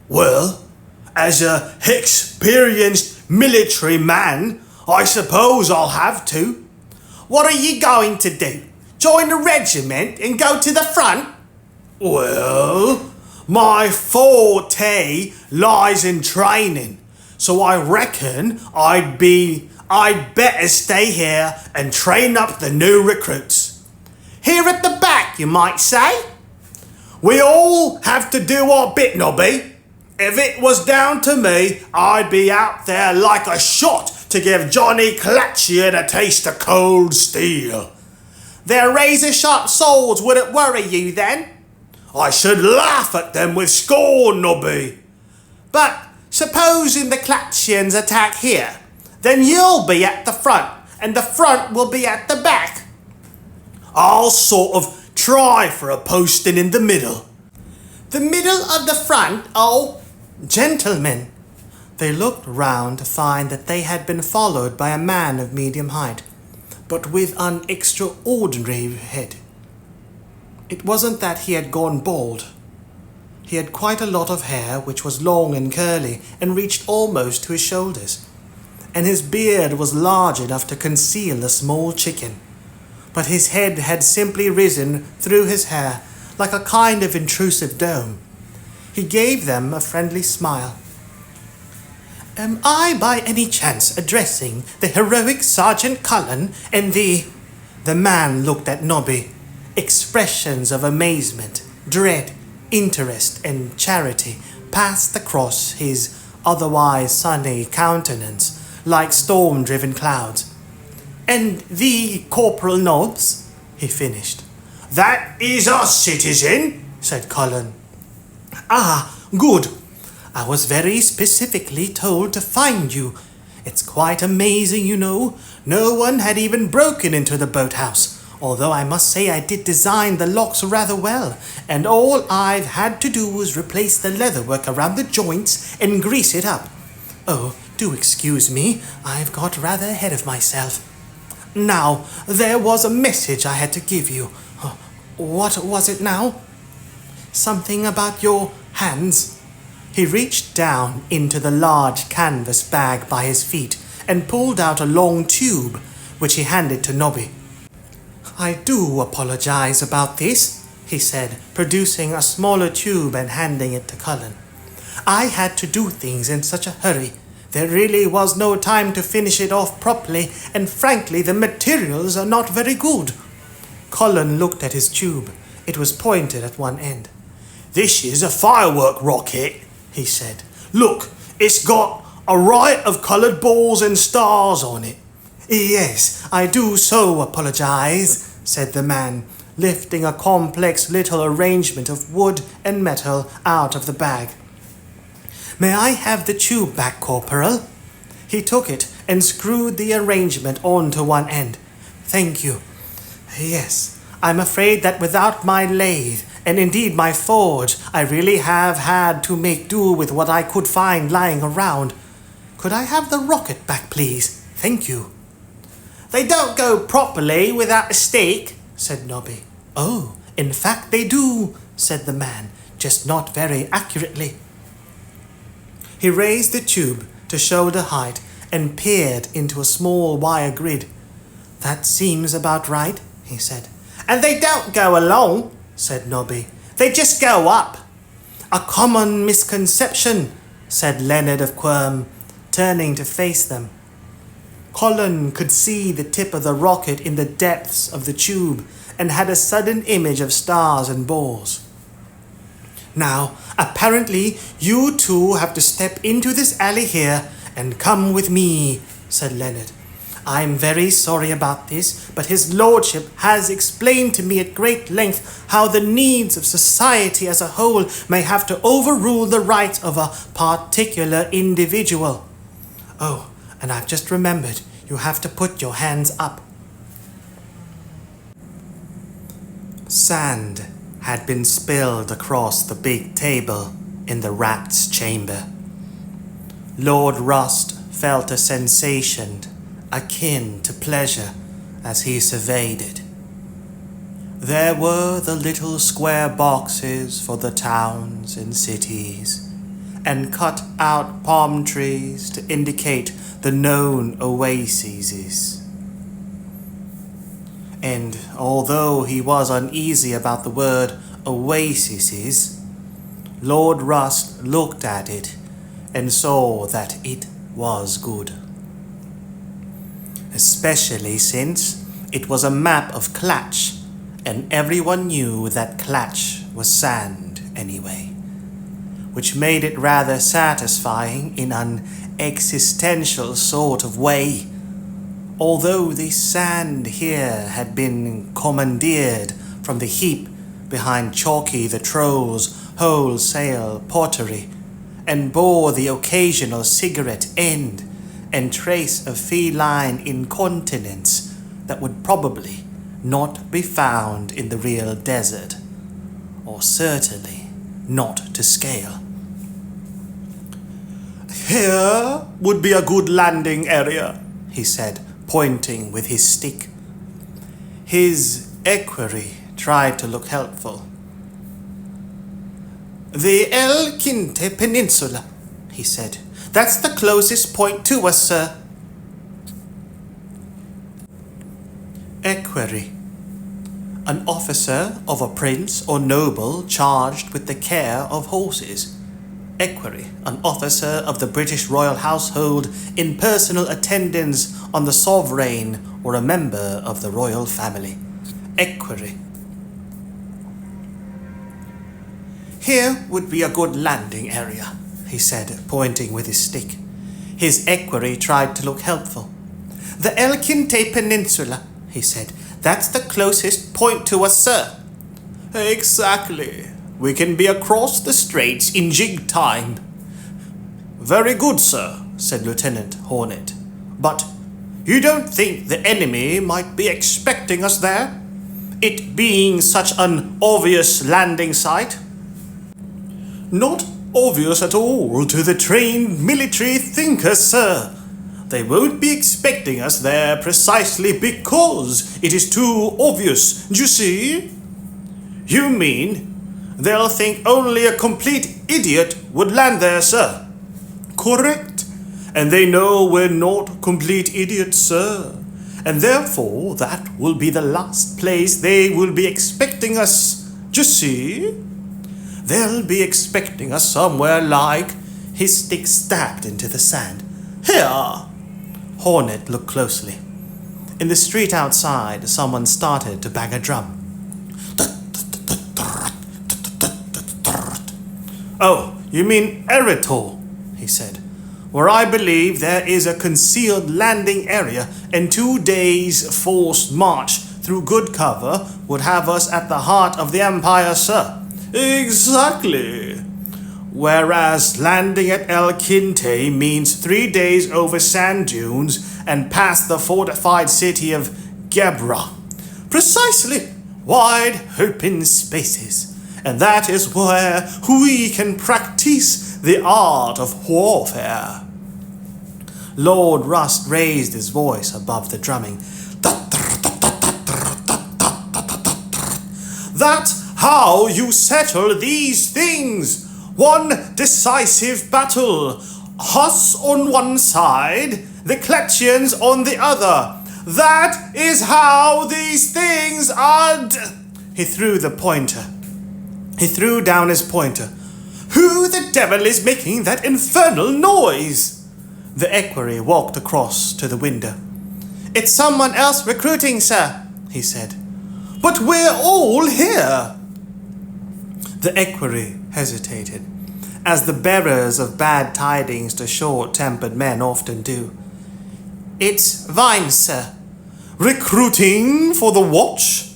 Well, as a experienced military man, I suppose I'll have to. What are you going to do? Join the regiment and go to the front? Well, my forte lies in training, so I reckon I'd better stay here and train up the new recruits. Here at the back, you might say? We all have to do our bit, Nobby. If it was down to me, I'd be out there like a shot to give Johnny Klatchian a taste of cold steel. Their razor-sharp swords wouldn't worry you then? I should laugh at them with scorn, Nobby. But Supposing the Klatchians attack here, then you'll be at the front, and the front will be at the back. I'll sort of try for a posting in the middle. The middle of the front, oh, gentlemen. They looked round to find that they had been followed by a man of medium height, but with an extraordinary head. It wasn't that he had gone bald. He had quite a lot of hair, which was long and curly and reached almost to his shoulders, and his beard was large enough to conceal a small chicken. But his head had simply risen through his hair like a kind of intrusive dome. He gave them a friendly smile. Am I by any chance addressing the heroic Sergeant Cullen and the... The man looked at Nobby. Expressions of amazement, dread, interest, and charity passed across his otherwise sunny countenance like storm-driven clouds. And the Corporal Nobbs, he finished. That is a citizen, said Cullen. Ah, good. I was very specifically told to find you. It's quite amazing, you know. No one had even broken into the boathouse, although I must say I did design the locks rather well, and all I've had to do was replace the leatherwork around the joints and grease it up. Oh, do excuse me, I've got rather ahead of myself. Now, there was a message I had to give you. What was it now? Something about your hands. He reached down into the large canvas bag by his feet and pulled out a long tube, which he handed to Nobby. I do apologize about this, he said, producing a smaller tube and handing it to Cullen. I had to do things in such a hurry. There really was no time to finish it off properly, and frankly, the materials are not very good. Cullen looked at his tube. It was pointed at one end. This is a firework rocket, he said. Look, it's got a riot of coloured balls and stars on it. Yes, I do so apologize, said the man, lifting a complex little arrangement of wood and metal out of the bag. May I have the tube back, Corporal? He took it and screwed the arrangement onto one end. Thank you. Yes, I'm afraid that without my lathe, and indeed my forge, I really have had to make do with what I could find lying around. Could I have the rocket back, please? Thank you. They don't go properly without a stick, said Nobby. Oh, in fact they do, said the man, just not very accurately. He raised the tube to shoulder height and peered into a small wire grid. That seems about right, he said. And they don't go along, said Nobby. They just go up. A common misconception, said Leonard of Quirm, turning to face them. Cullen could see the tip of the rocket in the depths of the tube and had a sudden image of stars and balls. Now, apparently, you two have to step into this alley here and come with me, said Leonard. I'm very sorry about this, but his lordship has explained to me at great length how the needs of society as a whole may have to overrule the rights of a particular individual. Oh, and I've just remembered, you have to put your hands up. Sand had been spilled across the big table in the rat's chamber. Lord Rust felt a sensation akin to pleasure as he surveyed it. There were the little square boxes for the towns and cities, and cut out palm trees to indicate the known oases. And although he was uneasy about the word oases, Lord Rust looked at it and saw that it was good. Especially since it was a map of Klatch, and everyone knew that Klatch was sand anyway, which made it rather satisfying in an existential sort of way. Although the sand here had been commandeered from the heap behind Chalky the Troll's wholesale pottery, and bore the occasional cigarette end and trace of feline incontinence that would probably not be found in the real desert, or certainly not to scale. Here would be a good landing area, he said, pointing with his stick. His equerry tried to look helpful. The El Quinte Peninsula, he said. That's the closest point to us, sir. Equerry. An officer of a prince or noble charged with the care of horses. Equerry, an officer of the British royal household in personal attendance on the sovereign or a member of the royal family. Equerry. Here would be a good landing area, he said, pointing with his stick. His equerry tried to look helpful. The El Quinte Peninsula, he said. That's the closest point to us, sir. Exactly. We can be across the straits in jig time. Very good, sir, said Lieutenant Hornet. But you don't think the enemy might be expecting us there? It being such an obvious landing site? Not obvious at all to the trained military thinkers, sir. They won't be expecting us there precisely because it is too obvious, do you see? You mean they'll think only a complete idiot would land there, sir? Correct. And they know we're not complete idiots, sir. And therefore that will be the last place they will be expecting us, do you see? They'll be expecting us somewhere like... His stick stabbed into the sand. Here! Hornet looked closely. In the street outside, someone started to bang a drum. Oh, you mean Eritol, he said, where I believe there is a concealed landing area and 2 days' forced march through good cover would have us at the heart of the empire, sir. Exactly. Whereas landing at El Quinte means 3 days over sand dunes and past the fortified city of Gebra. Precisely. Wide open spaces. And that is where we can practice the art of warfare. Lord Rust raised his voice above the drumming. That's how you settle these things. One decisive battle. Us on one side, the Klatchians on the other. That is how these things are He threw the pointer. He threw down his pointer. Who the devil is making that infernal noise? The equerry walked across to the window. It's someone else recruiting, sir, he said. But we're all here. The equerry hesitated, as the bearers of bad tidings to short-tempered men often do. It's Vimes, sir. Recruiting for the watch?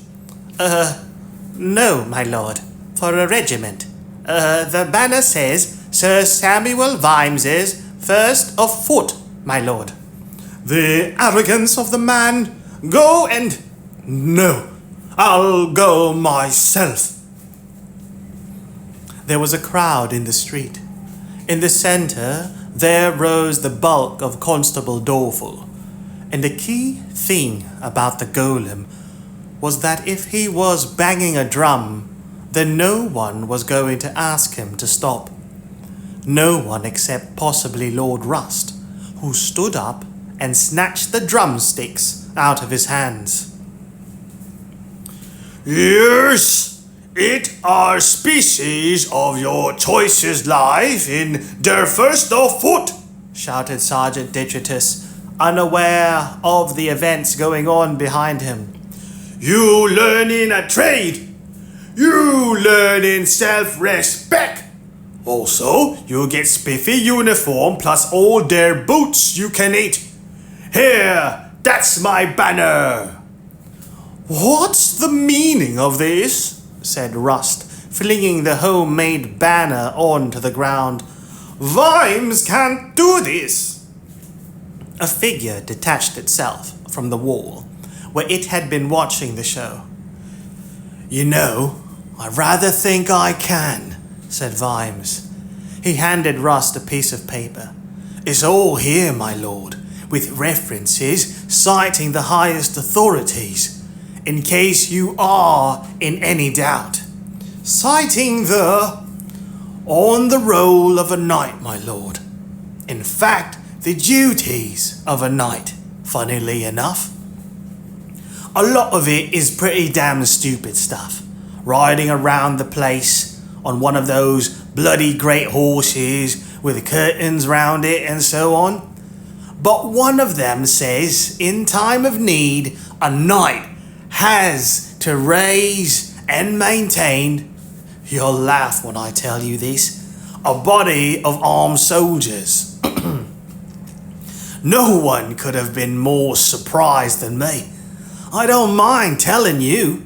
No, my lord. For a regiment. The banner says Sir Samuel Vimes is first of foot, my lord. The arrogance of the man. Go and... No, I'll go myself. There was a crowd in the street. In the center, there rose the bulk of Constable Dorful. And the key thing about the golem was that if he was banging a drum, then no one was going to ask him to stop. No one except possibly Lord Rust, who stood up and snatched the drumsticks out of his hands. Yes! It are species of your choicest life in der first of foot, shouted Sergeant Detritus, unaware of the events going on behind him. You learn in a trade. You learn in self-respect. Also, you get spiffy uniform plus all der boots you can eat. Here, that's my banner. What's the meaning of this? Said Rust, flinging the homemade banner onto the ground. Vimes can't do this. A figure detached itself from the wall where it had been watching the show. You know, I rather think I can, said Vimes. He handed Rust a piece of paper. It's all here, my lord, with references citing the highest authorities, in case you are in any doubt. Citing on the roll of a knight, my lord. In fact, the duties of a knight, funnily enough. A lot of it is pretty damn stupid stuff. Riding around the place on one of those bloody great horses with curtains round it and so on. But one of them says, in time of need, a knight has to raise and maintain, you'll laugh when I tell you this, a body of armed soldiers. No one could have been more surprised than me. I don't mind telling you.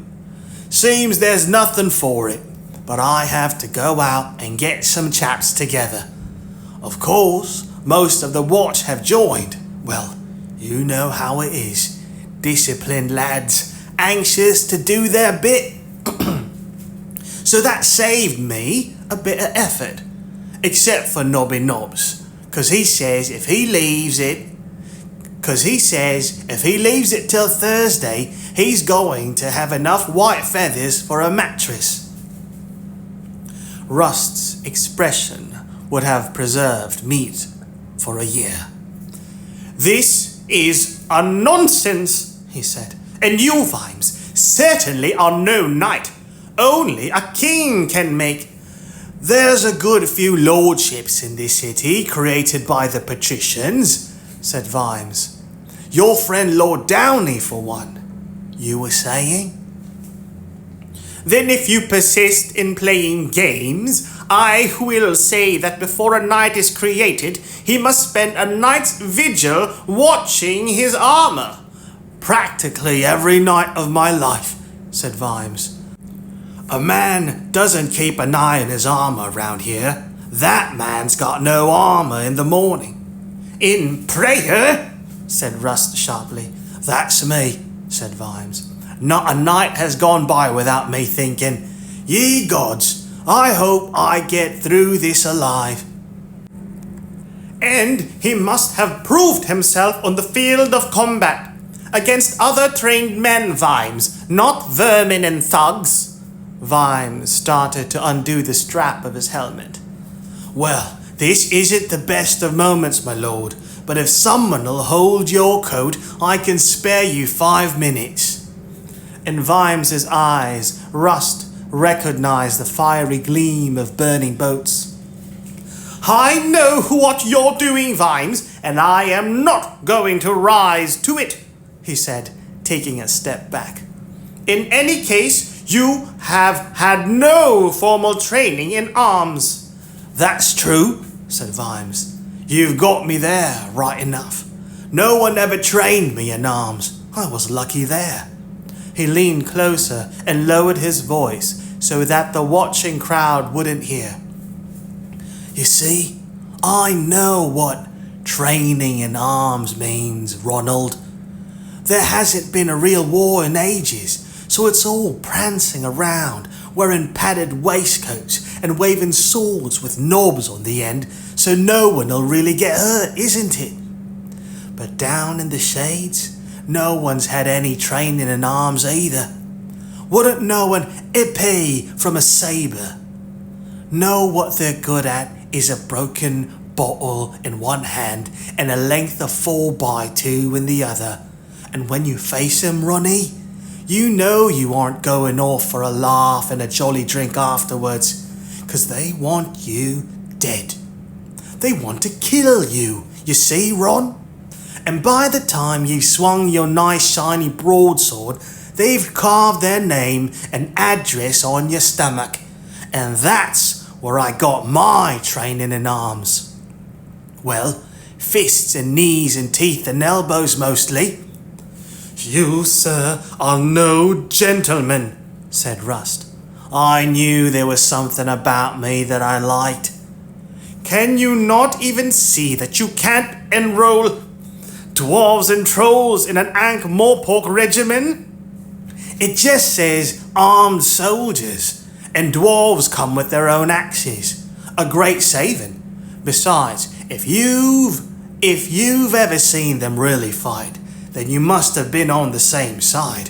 Seems there's nothing for it, but I have to go out and get some chaps together. Of course, most of the watch have joined. Well, you know how it is. Disciplined lads, anxious to do their bit. So that saved me a bit of effort. Except for Nobby Nobs, because he says if he leaves it till Thursday, he's going to have enough white feathers for a mattress. Rust's expression would have preserved meat for a year. This is a nonsense, he said, and you, Vimes, certainly are no knight. Only a king can make. There's a good few lordships in this city created by the patricians, said Vimes. Your friend Lord Downey, for one. You were saying? Then if you persist in playing games, I will say that before a knight is created, he must spend a night's vigil watching his armor. Practically every night of my life, said Vimes. A man doesn't keep an eye on his armor round here. That man's got no armor in the morning. In prayer? Said Rust sharply. That's me, said Vimes. Not a night has gone by without me thinking, ye gods, I hope I get through this alive. And he must have proved himself on the field of combat against other trained men, Vimes, not vermin and thugs. Vimes started to undo the strap of his helmet. Well, this isn't the best of moments, my lord, but if someone'll hold your coat, I can spare you 5 minutes. In Vimes's eyes, Rust recognized the fiery gleam of burning boats. I know what you're doing, Vimes, and I am not going to rise to it, he said, taking a step back. In any case, you have had no formal training in arms. That's true, said Vimes. You've got me there, right enough. No one ever trained me in arms. I was lucky there. He leaned closer and lowered his voice so that the watching crowd wouldn't hear. You see, I know what training in arms means, Ronald. There hasn't been a real war in ages, so it's all prancing around, wearing padded waistcoats and waving swords with knobs on the end, so no one'll really get hurt, isn't it? But down in the shades, no one's had any training in arms either. Wouldn't know an épée from a sabre. Know what they're good at is a broken bottle in one hand and a length of 4x2 in the other. And when you face them, Ronnie, you know you aren't going off for a laugh and a jolly drink afterwards, 'cause they want you dead. They want to kill you, you see, Ron? And by the time you've swung your nice shiny broadsword, they've carved their name and address on your stomach. And that's where I got my training in arms. Well, fists and knees and teeth and elbows mostly. You, sir, are no gentleman, said Rust. I knew there was something about me that I liked. Can you not even see that you can't enroll dwarves and trolls in an Ankh-Morpork regiment? It just says armed soldiers, and dwarves come with their own axes. A great saving. Besides, if you've ever seen them really fight, then you must have been on the same side.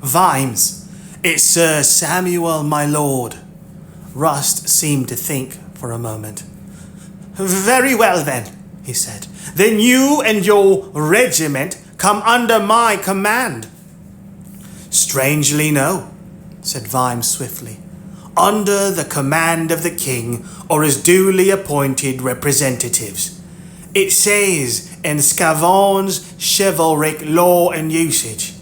Vimes, It's Sir Samuel, my lord. Rust seemed to think for a moment. Very well then, he said. Then you and your regiment come under my command. Strangely no, said Vimes swiftly. Under the command of the king or his duly appointed representatives. It says in Scavon's chivalric law and usage.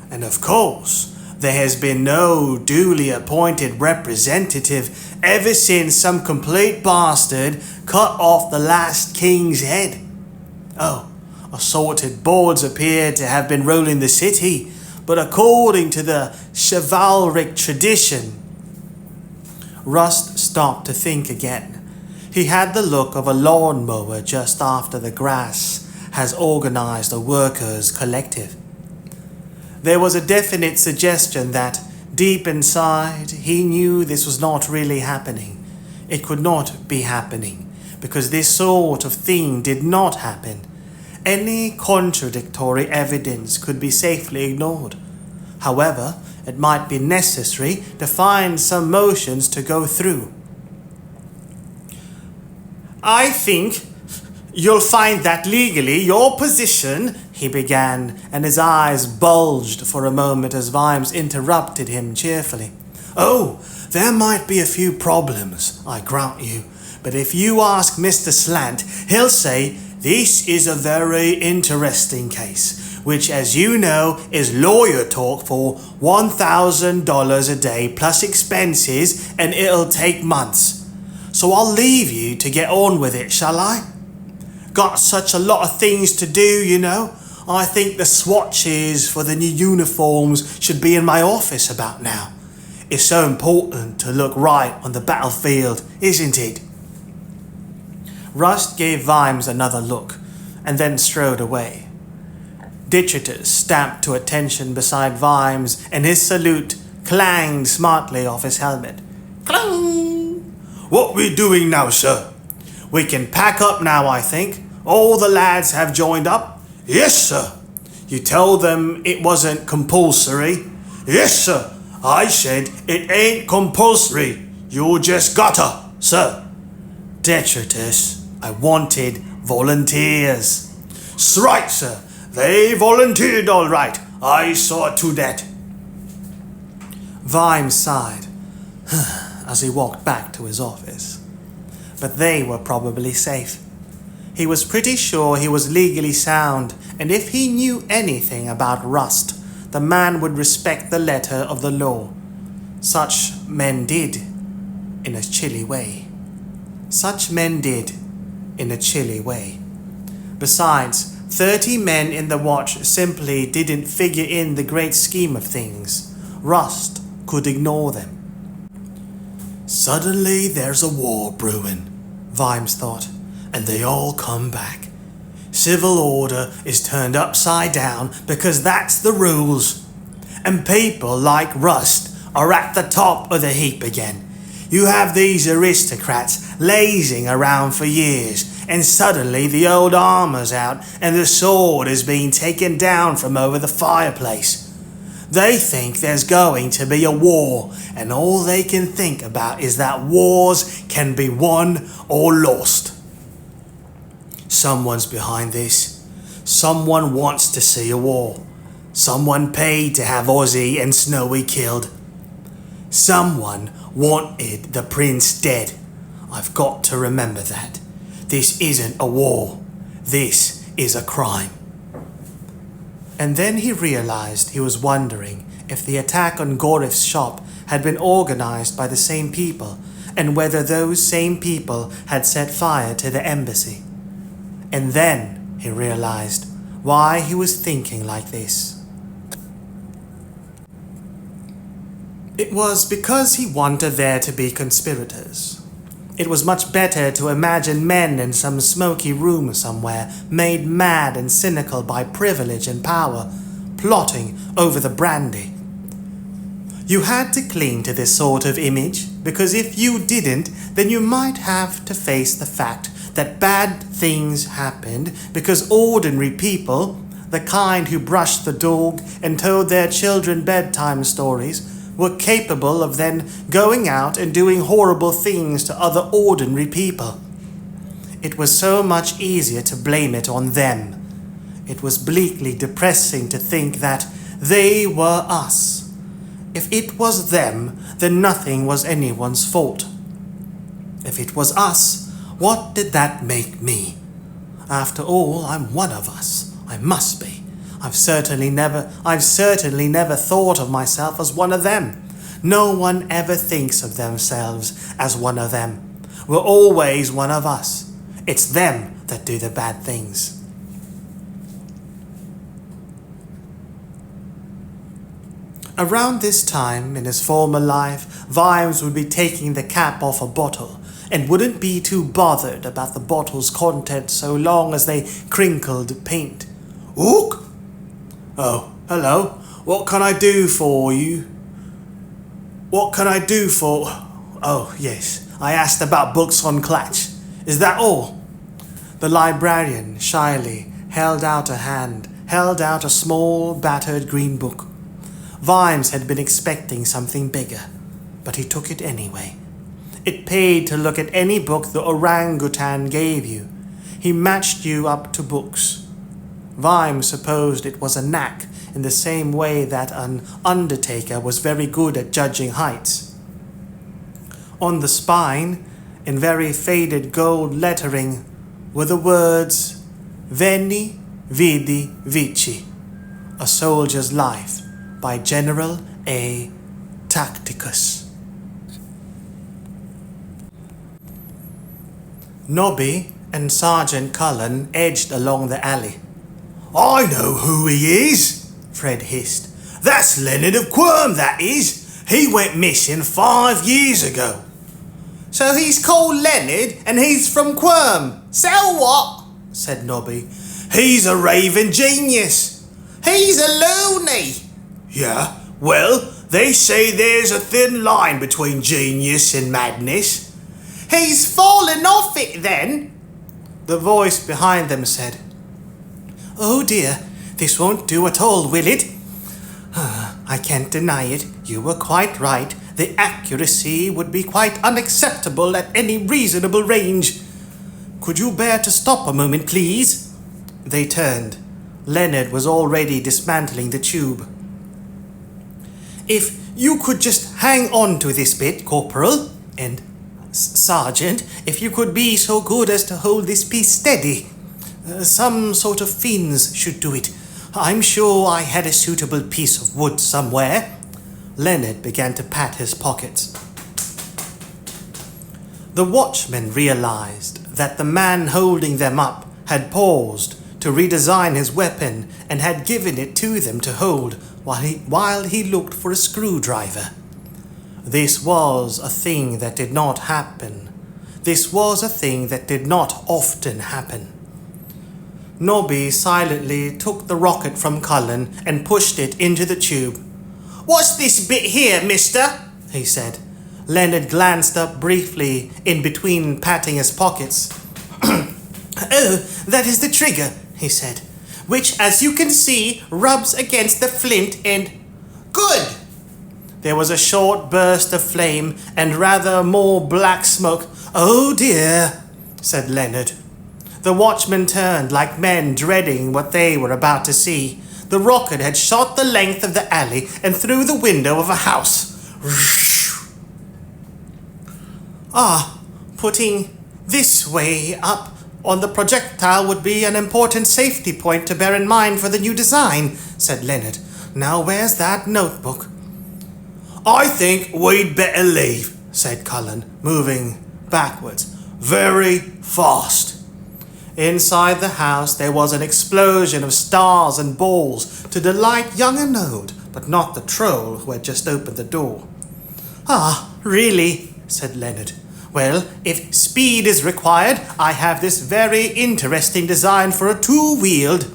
And of course, there has been no duly appointed representative ever since some complete bastard cut off the last king's head. Oh, assorted boards appear to have been ruling the city, but according to the chivalric tradition. Rust stopped to think again. He had the look of a lawnmower just after the grass has organized a workers' collective. There was a definite suggestion that, deep inside, he knew this was not really happening. It could not be happening, because this sort of thing did not happen. Any contradictory evidence could be safely ignored. However, it might be necessary to find some motions to go through. I think you'll find that legally your position, he began, and his eyes bulged for a moment as Vimes interrupted him cheerfully. Oh, there might be a few problems, I grant you, but if you ask Mr. Slant, he'll say this is a very interesting case, which, as you know, is lawyer talk for $1,000 a day plus expenses, and it'll take months. So I'll leave you to get on with it, shall I? Got such a lot of things to do, you know. I think the swatches for the new uniforms should be in my office about now. It's so important to look right on the battlefield, isn't it? Rust gave Vimes another look, and then strode away. Ditchitus stamped to attention beside Vimes, and his salute clanged smartly off his helmet. Clang! What we doing now, sir? We can pack up now, I think. All the lads have joined up? Yes, sir. You told them it wasn't compulsory? Yes, sir. I said it ain't compulsory. You just gotta, sir. Detritus, I wanted volunteers. Right, sir. They volunteered all right. I saw to that. Vimes sighed as he walked back to his office. But they were probably safe. He was pretty sure he was legally sound, and if he knew anything about Rust, the man would respect the letter of the law. Such men did, in a chilly way. Such men did, in a chilly way. Besides, 30 men in the watch simply didn't figure in the great scheme of things. Rust could ignore them. Suddenly there's a war brewing, Vimes thought, and they all come back. Civil order is turned upside down because that's the rules. And people like Rust are at the top of the heap again. You have these aristocrats lazing around for years, and suddenly the old armor's out and the sword is being taken down from over the fireplace. They think there's going to be a war, and all they can think about is that wars can be won or lost. Someone's behind this. Someone wants to see a war. Someone paid to have Ozzy and Snowy killed. Someone wanted the prince dead. I've got to remember that. This isn't a war. This is a crime. And then he realized he was wondering if the attack on Gorif's shop had been organized by the same people, and whether those same people had set fire to the embassy. And then he realized why he was thinking like this. It was because he wanted there to be conspirators. It was much better to imagine men in some smoky room somewhere, made mad and cynical by privilege and power, plotting over the brandy. You had to cling to this sort of image, because if you didn't, then you might have to face the fact that bad things happened because ordinary people, the kind who brushed the dog and told their children bedtime stories, were capable of then going out and doing horrible things to other ordinary people. It was so much easier to blame it on them. It was bleakly depressing to think that they were us. If it was them, then nothing was anyone's fault. If it was us, what did that make me? After all, I'm one of us. I must be. I've certainly never thought of myself as one of them. No one ever thinks of themselves as one of them. We're always one of us. It's them that do the bad things. Around this time in his former life, Vimes would be taking the cap off a bottle and wouldn't be too bothered about the bottle's contents so long as they crinkled paint. Ook? Oh, hello. What can I do for you? Oh, yes. I asked about books on Klatch. Is that all? The librarian shyly held out a small, battered green book. Vimes had been expecting something bigger, but he took it anyway. It paid to look at any book the orangutan gave you. He matched you up to books. Vimes supposed it was a knack in the same way that an undertaker was very good at judging heights. On the spine, in very faded gold lettering, were the words Veni, Vidi, Vici, A Soldier's Life by General A. Tacticus. Nobby and Sergeant Cullen edged along the alley. I know who he is, Fred hissed. That's Leonard of Quirm, that is. He went missing 5 years ago. So he's called Leonard and he's from Quirm. So what? Said Nobby. He's a raving genius. He's a loony. Yeah, well, they say there's a thin line between genius and madness. He's fallen off it then, the voice behind them said. Oh dear, this won't do at all, will it? I can't deny it. You were quite right. The accuracy would be quite unacceptable at any reasonable range. Could you bear to stop a moment, please? They turned. Leonard was already dismantling the tube. If you could just hang on to this bit, Corporal, and Sergeant, if you could be so good as to hold this piece steady. Some sort of fiends should do it. I'm sure I had a suitable piece of wood somewhere. Leonard began to pat his pockets. The watchman realized that the man holding them up had paused to redesign his weapon and had given it to them to hold while he looked for a screwdriver. This was a thing that did not happen. This was a thing that did not often happen. Nobby silently took the rocket from Cullen and pushed it into the tube. What's this bit here, mister? He said. Leonard glanced up briefly in between patting his pockets. Oh, that is the trigger, he said, which, as you can see, rubs against the flint and... Good! There was a short burst of flame and rather more black smoke. Oh dear, said Leonard. The watchmen turned like men dreading what they were about to see. The rocket had shot the length of the alley and through the window of a house. Putting this way up on the projectile would be an important safety point to bear in mind for the new design, said Leonard. Now where's that notebook? I think we'd better leave, said Cullen, moving backwards, very fast. Inside the house there was an explosion of stars and balls to delight young and old, but not the troll who had just opened the door. Really, said Leonard. Well, if speed is required, I have this very interesting design for a two-wheeled.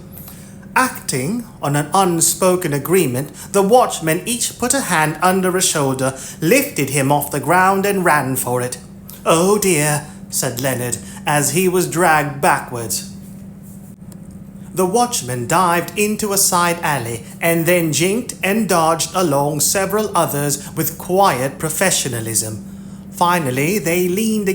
Acting on an unspoken agreement, the watchmen each put a hand under a shoulder, lifted him off the ground and ran for it. "Oh dear," said Leonard, as he was dragged backwards. The watchman dived into a side alley and then jinked and dodged along several others with quiet professionalism. Finally, they leaned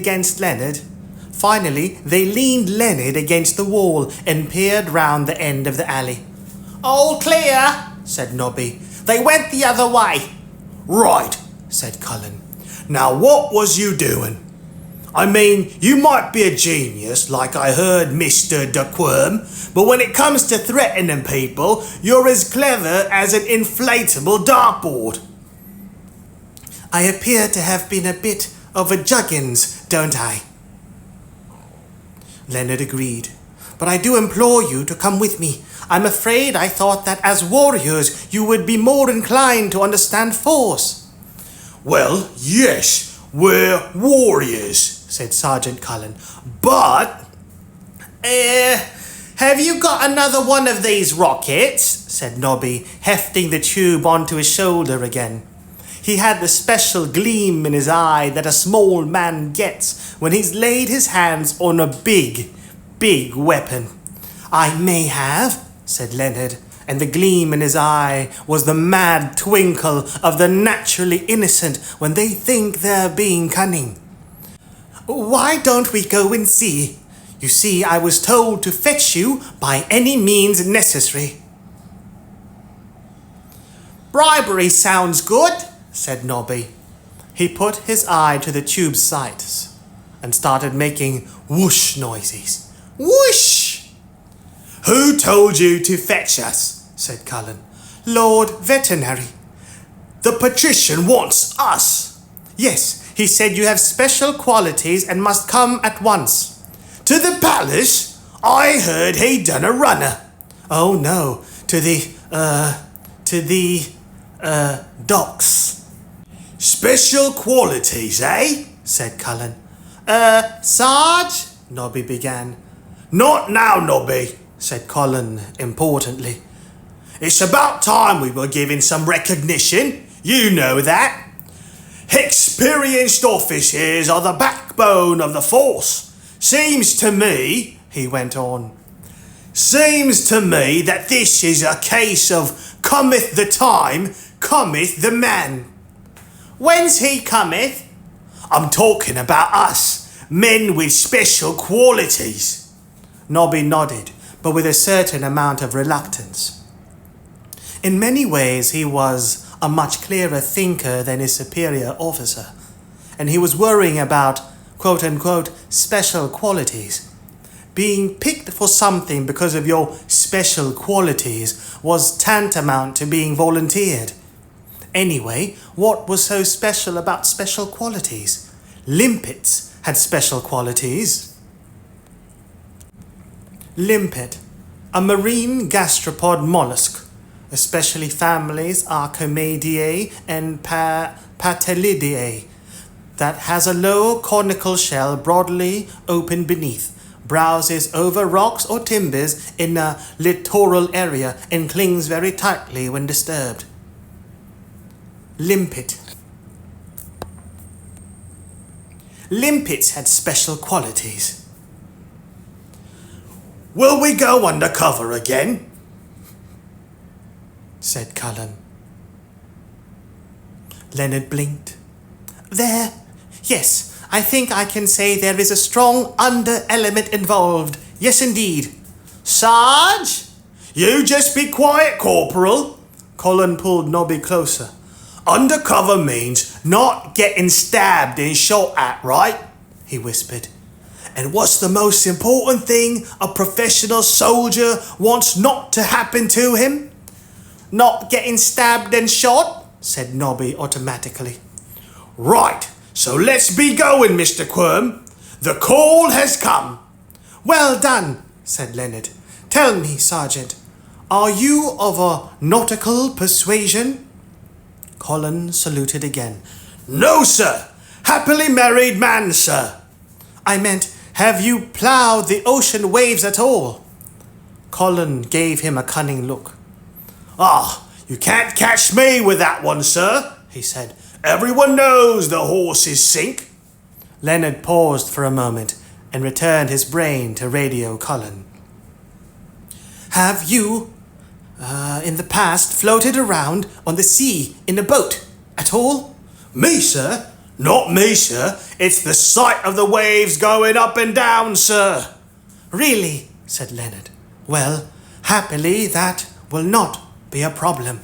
Leonard against the wall and peered round the end of the alley. "All clear," said Nobby. "They went the other way." "Right," said Cullen. "Now what was you doing? I mean, you might be a genius, like I heard Mr. Duckworm, but when it comes to threatening people, you're as clever as an inflatable dartboard." "I appear to have been a bit of a juggins, don't I?" Leonard agreed. "But I do implore you to come with me. I'm afraid I thought that as warriors you would be more inclined to understand force." "Well, yes, we're warriors," said Sergeant Cullen, "but..." Have you got another one of these rockets?" said Nobby, hefting the tube onto his shoulder again. He had the special gleam in his eye that a small man gets when he's laid his hands on a big, big weapon. "I may have," said Leonard, and the gleam in his eye was the mad twinkle of the naturally innocent when they think they're being cunning. "Why don't we go and see? You see, I was told to fetch you by any means necessary." "Bribery sounds good," said Nobby. He put his eye to the tube's sights and started making whoosh noises. "Whoosh!" "Who told you to fetch us?" said Cullen. "Lord Veterinary." "The patrician wants us." "Yes, he said you have special qualities and must come at once." "To the palace? I heard he'd done a runner." "Oh no, to the docks." "Special qualities, eh?" said Cullen. Sarge?" Nobby began. "Not now, Nobby," said Cullen importantly. "It's about time we were given some recognition. You know that. Experienced officers are the backbone of the force. Seems to me," he went on, "seems to me that this is a case of cometh the time, cometh the man." "When's he cometh?" "I'm talking about us, men with special qualities." Nobby nodded, but with a certain amount of reluctance. In many ways he was a much clearer thinker than his superior officer, and he was worrying about quote-unquote special qualities. Being picked for something because of your special qualities was tantamount to being volunteered. Anyway, what was so special about special qualities? Limpets had special qualities. Limpet, a marine gastropod mollusk, especially families Archimedidae and Patelidae, that has a low conical shell broadly open beneath, browses over rocks or timbers in a littoral area, and clings very tightly when disturbed. Limpet. Limpets had special qualities. "Will we go undercover again?" said Cullen. Leonard blinked. "There. Yes, I think I can say there is a strong under-element involved. Yes, indeed." "Sarge?" "You just be quiet, Corporal." Cullen pulled Nobby closer. "Undercover means not getting stabbed and shot at, right?" he whispered. "And what's the most important thing a professional soldier wants not to happen to him?" "Not getting stabbed and shot," said Nobby automatically. "Right, so let's be going, Mr. Quirm. The call has come." "Well done," said Leonard. "Tell me, Sergeant, are you of a nautical persuasion?" Cullen saluted again. "No, sir. happily married man, sir. I meant, have you ploughed the ocean waves at all? Colin gave him a cunning look. Ah, you can't catch me with that one, sir, he said. Everyone knows the horses sink. Leonard paused for a moment and returned his brain to Radio Colin. Have you, in the past, floated around on the sea in a boat at all? Me, sir? Not me, sir. It's the sight of the waves going up and down, sir. Really? Said Leonard. Well, happily that will not be a problem.